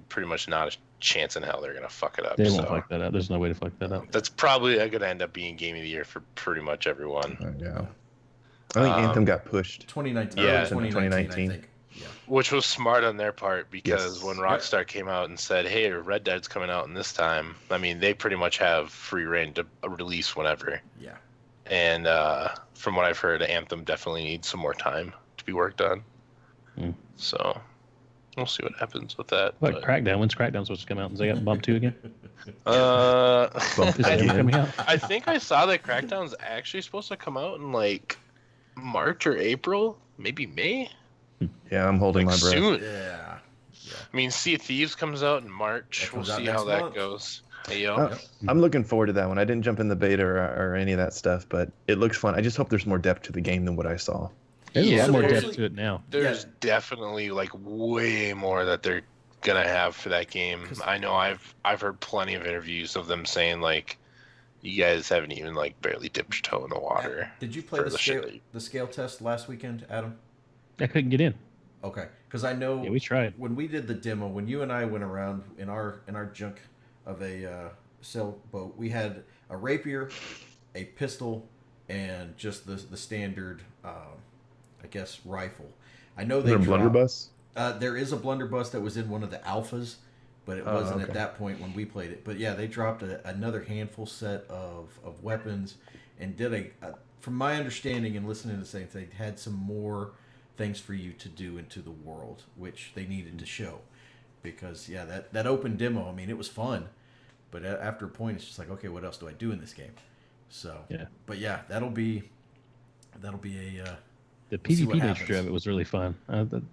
Pretty much not a chance in hell they're gonna fuck it up. They won't so fuck that up. There's no way to fuck that up. that's probably gonna end up being Game of the Year for pretty much everyone. Yeah. I think Anthem got pushed. 2019. Yeah, 2019. I think. Yeah. Which was smart on their part because Yes. when Rockstar came out and said, "Hey, Red Dead's coming out in this time," I mean, they pretty much have free reign to release whenever. Yeah. And from what I've heard, Anthem definitely needs some more time to be worked on. So we'll see what happens with that. What, but, Crackdown? When's Crackdown supposed to come out? Is they got Bump 2 again? Bump Is that ever coming out? I think I saw that Crackdown's actually supposed to come out in like March or April, maybe May. Yeah, I'm holding my breath. Soon. Yeah. I mean, Sea of Thieves comes out in March. That We'll comes out see next how that month. goes. Hey, yo. I'm looking forward to that one. I didn't jump in the beta or any of that stuff, but it looks fun. I just hope there's more depth to the game than what I saw. There's a Yeah, lot more there's- depth to it now. There's definitely like way more that they're gonna have for that game. I know I've heard plenty of interviews of them saying like, you guys haven't even like barely dipped your toe in the water. Did you play for the shit scale that the scale test last weekend, Adam? I couldn't get in. Okay, because I know Yeah, we tried. when we did the demo, when you and I went around in our junk of a sailboat, we had a rapier, a pistol, and just the standard, I guess, rifle. I know Is they there a dropped- blunderbuss? There is a blunderbuss that was in one of the alphas, but it wasn't at okay. that point when we played it. But yeah, they dropped another handful set of weapons and did from my understanding and listening to the same thing, had some more things for you to do into the world, which they needed to show. Because yeah, that open demo, I mean, it was fun, but after a point, it's just like, okay, what else do I do in this game? So Yeah. but yeah, that'll be a The We'll see what PvP nature happens. of it was really fun.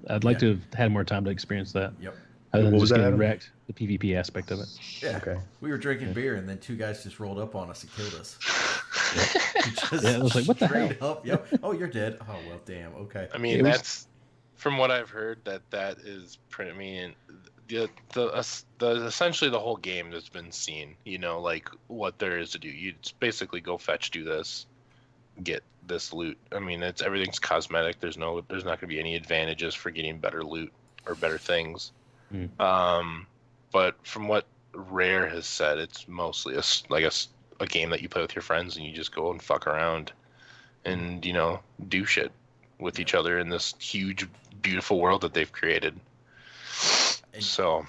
I'd like to have had more time to experience that. yep. Other than What just was that, getting Adam? wrecked, the PvP aspect of it. Yeah. Okay. We were drinking beer, and then two guys just rolled up on us and killed us. Just Yeah, I was like, what the hell? straight up, yep. Oh, you're dead. Oh, well, damn. Okay. I mean, It was- that's from what I've heard that is pretty. I mean, the essentially the whole game that's been seen. You know, like what there is to do. You just basically go fetch, do this, get this loot. I mean, everything's cosmetic. There's not going to be any advantages for getting better loot or better things. But from what Rare has said, it's mostly a game that you play with your friends and you just go and fuck around and do shit with each other in this huge, beautiful world that they've created. And So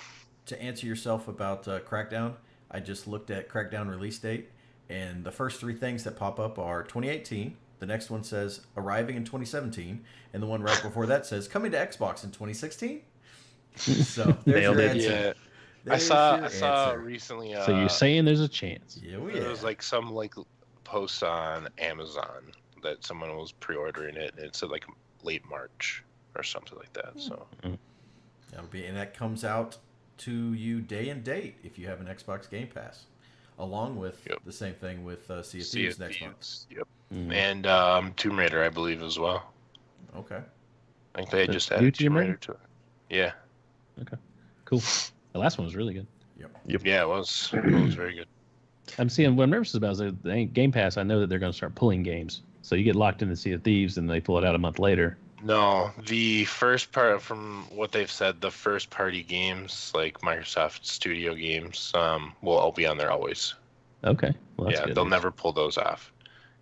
to answer yourself about Crackdown, I just looked at Crackdown release date, and the first three things that pop up are 2018. The next one says arriving in 2017, and the one right before that says coming to Xbox in 2016. So there's Nailed your it. answer. yeah, I There's saw your saw answer. recently. So you're saying there's a chance. Yeah, we There was like some post on Amazon that someone was pre-ordering it, and it said like late March or something like that. So That'll be, and that comes out to you day and date if you have an Xbox Game Pass, along with Yep. the same thing with Sea of Sea Thieves of next month. Thieves, Yep, Mm. and Tomb Raider, I believe as well. Okay. I think they The just new added Tomb Tomb Raider? Raider to it. Yeah, Cool. The last one was really good. yeah, it was very good. I'm seeing what I'm nervous about is that the Game Pass. I know that they're going to start pulling games. So you get locked into Sea of Thieves and they pull it out a month later. No, the first part, from what they've said, the first party games like Microsoft Studio games, will all be on there always. Okay. Well, that's Yeah, good they'll news. never pull those off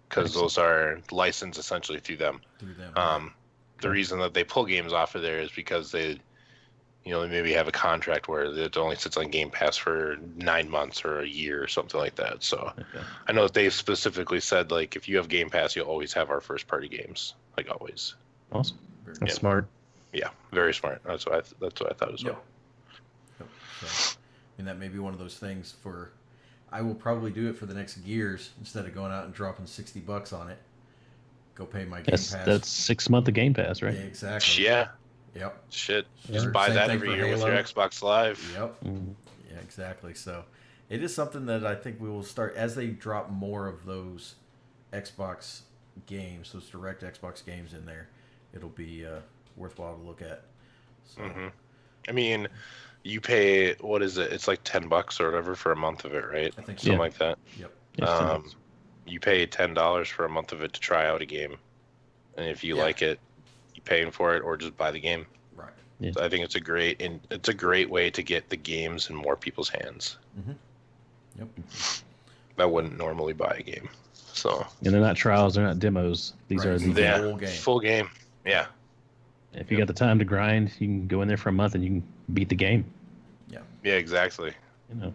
because those are licensed essentially through them. Through them. The reason that they pull games off of there is because they maybe have a contract where it only sits on Game Pass for 9 months or a year or something like that. So Okay. I know that they specifically said, like, if you have Game Pass, you'll always have our first party games, like always. Awesome. That's smart. Yeah, very smart. That's what I thought as well. Yep. So, and that may be one of those things for. I will probably do it for the next Gears instead of going out and dropping $60 on it. Go pay my Game Pass. That's 6 month of Game Pass, right? Yeah, exactly. Yeah. Yep. Shit. Sure. Just buy Same that thing every for year with Halo. your Xbox Live. Yep. Mhm. Yeah, exactly. So it is something that I think we will start as they drop more of those Xbox games, those direct Xbox games in there. It'll be worthwhile to look at. So, I mean, you pay, what is it? It's like $10 or whatever for a month of it, right? I think so. Something Yeah. like that. Yep. Yes, You pay $10 for a month of it to try out a game, and if you Yeah. like it, you paying for it or just buy the game. Right. Yeah. So I think it's a great way to get the games in more people's hands Yep. that wouldn't normally buy a game. So And they're not trials, they're not demos. These Right. are the Yeah. games. Full game. full game. Yeah. If you got the time to grind, you can go in there for a month and you can beat the game. Yeah, exactly. You know.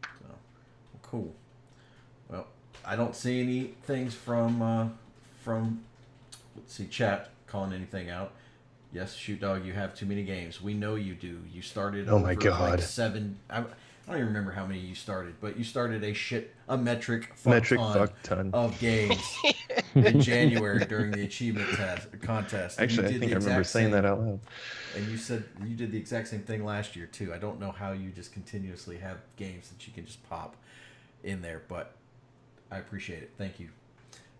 So, cool. Well, I don't see any things from let's see, chat calling anything out. Yes, Shoot Dog, you have too many games. We know you do. You started Oh my over God. like 7. I don't even remember how many you started, but you started a metric Fuck ton. of games in January during the achievement contest. And you Actually, I did think the I remember exact saying same- that out loud. And you said you did the exact same thing last year too. I don't know how you just continuously have games that you can just pop in there, but I appreciate it. Thank you.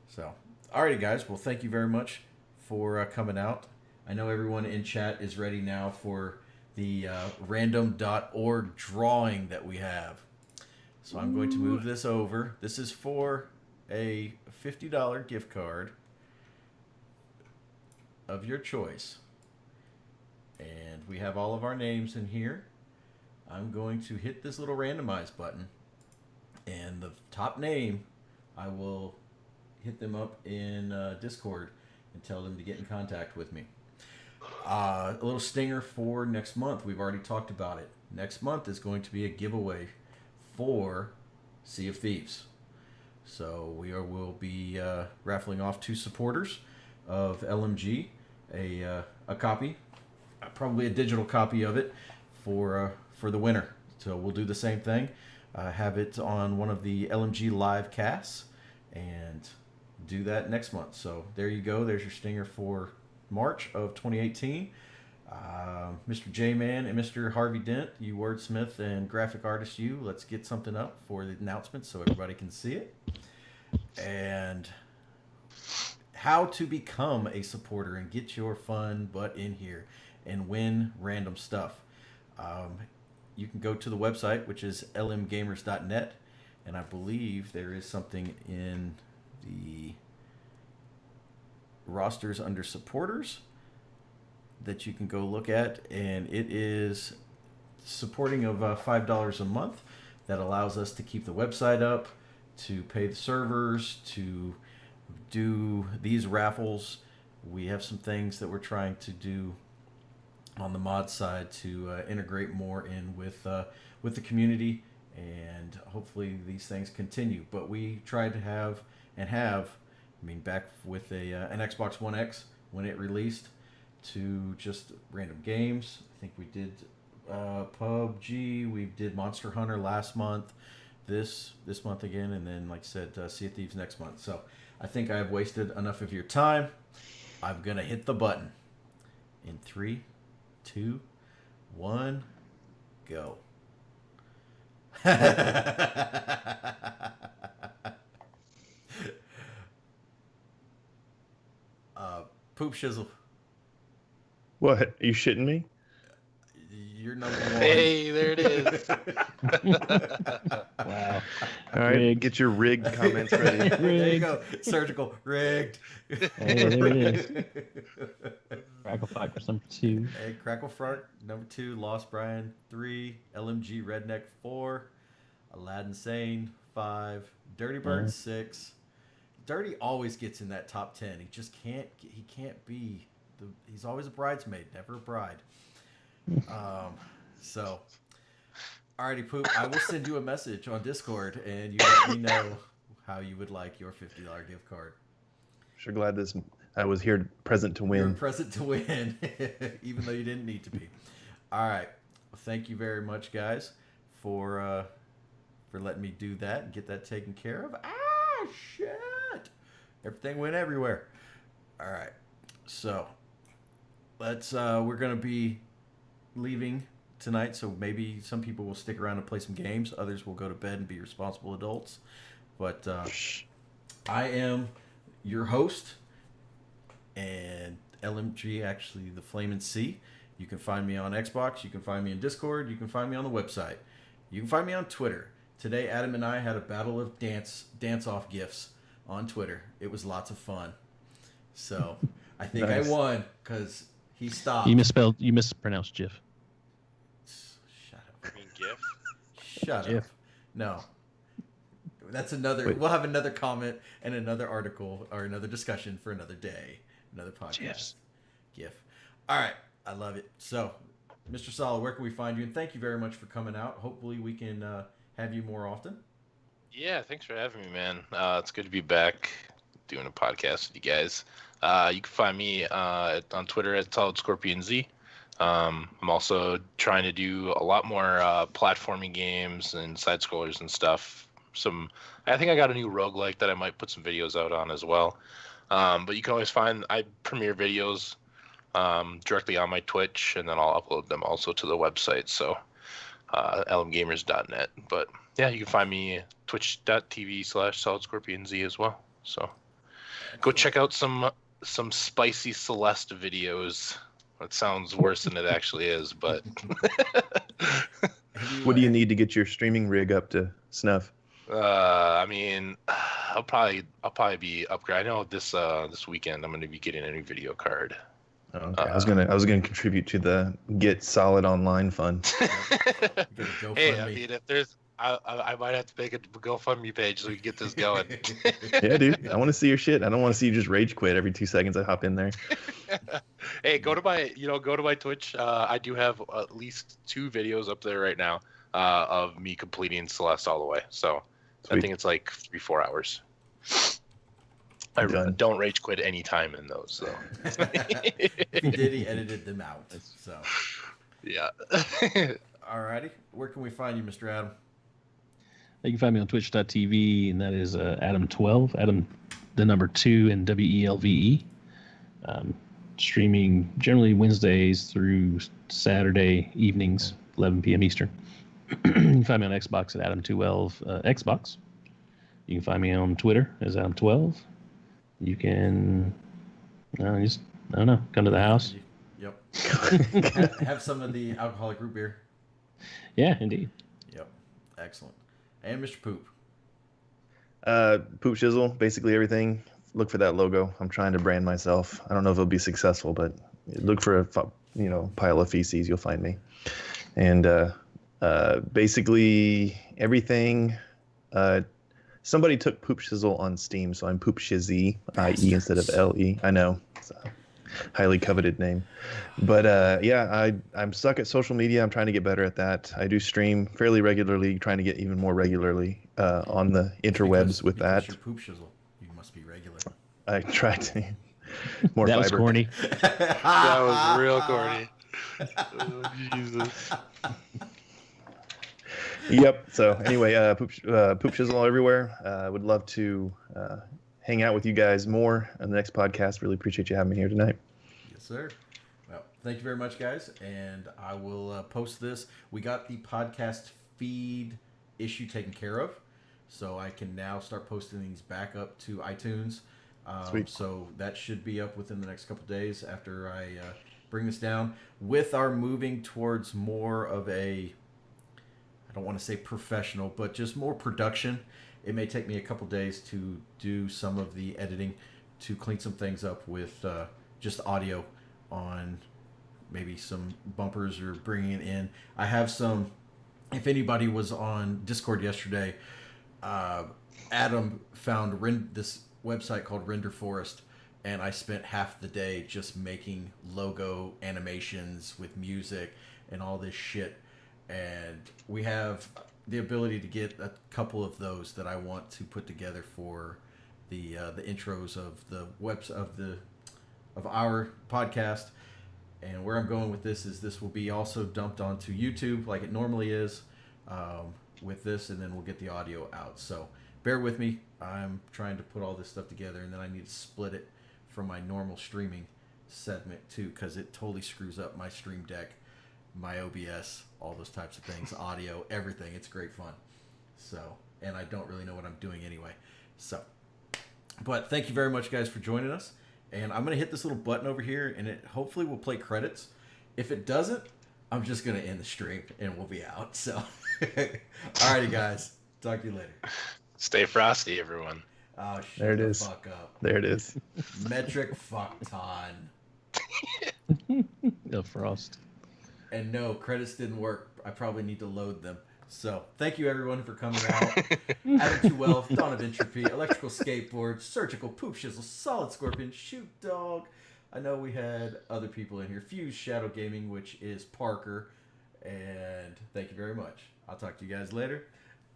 So, alrighty, guys. Well, thank you very much for coming out. I know everyone in chat is ready now for the random.org drawing that we have. So I'm going to move this over. This is for a $50 gift card of your choice. And we have all of our names in here. I'm going to hit this little randomize button. And the top name, I will hit them up in Discord and tell them to get in contact with me. A little stinger for next month. We've already talked about it. Next month is going to be a giveaway for Sea of Thieves. So we'll be raffling off 2 supporters of LMG, a copy, probably a digital copy of it for the winner. So we'll do the same thing. Have it on one of the LMG live casts and do that next month. So there you go. There's your stinger for March of 2018. Mr. J-Man and Mr. Harvey Dent, you wordsmith and graphic artist, let's get something up for the announcement so everybody can see it. And how to become a supporter and get your fun butt in here and win random stuff. You can go to the website, which is lmgamers.net, and I believe there is something in the rosters under supporters that you can go look at, and it is supporting of $5 a month that allows us to keep the website up, to pay the servers, to do these raffles. We have some things that we're trying to do on the mod side to integrate more in with the community, and hopefully these things continue. But we tried to have back with an Xbox One X when it released, to just random games. I think we did PUBG, we did Monster Hunter last month, this month again, and then, like I said, Sea of Thieves next month. So I think I have wasted enough of your time. I'm gonna hit the button in 3, 2, 1, go. Poop Shizzle, What? Are you shitting me? you're number 1. Hey, there it is. Wow. All right, Rigged. get your rigged comments ready. There you go. Surgical. Rigged. Hey, there it is. Crackle Fox number 2. Hey, Crackle Front, number 2. Lost Brian, 3. LMG Redneck, 4. Aladdin Sane, 5. Dirty Bird, 6. Dirty always gets in that top 10. He just can't. He can't be. He's always a bridesmaid, never a bride. So, alrighty, Poop. I will send you a message on Discord, and you let me know how you would like your $50 gift card. Sure glad I was here present to win. You're present to win, even though you didn't need to be. All right. Well, thank you very much, guys, for letting me do that and get that taken care of. Ah, shit! Everything went everywhere. All right. So we're gonna be leaving tonight, so maybe some people will stick around and play some games. Others will go to bed and be responsible adults. But I am your host, and LMG, actually the Flamin' C. You can find me on Xbox. You can find me in Discord. You can find me on the website. You can find me on Twitter. Today, Adam and I had a battle of dance-off gifs on Twitter. It was lots of fun. So I think Nice. I won because he stopped. You mispronounced GIF. Shut up. I mean, GIF. Shut up. GIF. No. That's another. Wait. We'll have another comment and another article or another discussion for another day, another podcast. GIFs. GIF. All right, I love it. So, Mr. Sala, where can we find you? And thank you very much for coming out. Hopefully, we can have you more often. Yeah, thanks for having me, man. It's good to be back doing a podcast with you guys. You can find me on Twitter at SolidScorpionZ. I'm also trying to do a lot more platforming games and side scrollers and stuff. I think I got a new roguelike that I might put some videos out on as well. But you can always I premiere videos directly on my Twitch, and then I'll upload them also to the website. So lmgamers.net. But yeah, you can find me twitch.tv/SolidScorpionZ as well. So go check out some spicy Celeste videos. That sounds worse than it actually is, but What do you need to get your streaming rig up to snuff? I mean, I'll probably be upgraded. I know this weekend I'm going to be getting a new video card. Okay. I was gonna contribute to the Get Solid Online fund. Hey, I mean, if there's, I might have to make a GoFundMe page so we can get this going. Yeah, dude. I want to see your shit. I don't want to see you just rage quit every 2 seconds I hop in there. Hey, go to my Twitch. I do have at least 2 videos up there right now of me completing Celeste all the way. So Sweet. I think it's like 3-4 hours. I don't rage quit any time in those. So. If he did, he edited them out. So Yeah. alrighty, where can we find you, Mr. Adam? You can find me on twitch.tv, and that is Adam12, Adam the number 2 and WELVE. Streaming generally Wednesdays through Saturday evenings, 11 p.m. Eastern. You can find me on Xbox at Adam212 Xbox. You can find me on Twitter as Adam12. You can, I don't know, come to the house. Yep. Have some of the alcoholic root beer. Yeah, indeed. Yep. Excellent. And Mr. Poop. Poop Shizzle, basically everything. Look for that logo. I'm trying to brand myself. I don't know if it'll be successful, but look for a pile of feces. You'll find me. And basically everything. Somebody took Poop Shizzle on Steam, so I'm Poop Shizzy, I-E instead of L-E. I know. It's a highly coveted name. But yeah, I'm stuck at social media. I'm trying to get better at that. I do stream fairly regularly, trying to get even more regularly on the interwebs with that. You're Poop Shizzle. You must be regular. I try to more That fiber. was corny. That was real corny. Oh, Jesus. Yep. So anyway, Poop Shizzle everywhere. Would love to hang out with you guys more on the next podcast. Really appreciate you having me here tonight. Yes, sir. Well, thank you very much, guys. And I will post this. We got the podcast feed issue taken care of, so I can now start posting these back up to iTunes. Sweet. So that should be up within the next couple days after I bring this down. With our moving towards more of a, I don't want to say professional, but just more production. It may take me a couple days to do some of the editing to clean some things up with just audio on maybe some bumpers or bringing it in. I have some, if anybody was on Discord yesterday, Adam found this website called Render Forest, and I spent half the day just making logo animations with music and all this shit. And we have the ability to get a couple of those that I want to put together for the intros of the webs of our podcast. And where I'm going with this is this will be also dumped onto YouTube like it normally is with this, and then we'll get the audio out. So bear with me. I'm trying to put all this stuff together, and then I need to split it from my normal streaming segment too, because it totally screws up my Stream Deck, my OBS, all those types of things, audio, everything. It's great fun. So, and I don't really know what I'm doing anyway. So, but thank you very much, guys, for joining us. And I'm going to hit this little button over here, and it hopefully will play credits. If it doesn't, I'm just going to end the stream, and we'll be out. So, alrighty, guys. Talk to you later. Stay frosty, everyone. Oh, shut There it the is. fuck up. There it is. Metric fuckton. Yeah, Frost. And no, credits didn't work. I probably need to load them. So, thank you everyone for coming out. Adam 2 Wealth, Dawn of Entropy, Electrical Skateboard, Surgical Poop Shizzle, Solid Scorpion, Shoot Dog. I know we had other people in here. Fuse Shadow Gaming, which is Parker. And thank you very much. I'll talk to you guys later.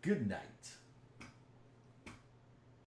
Good night.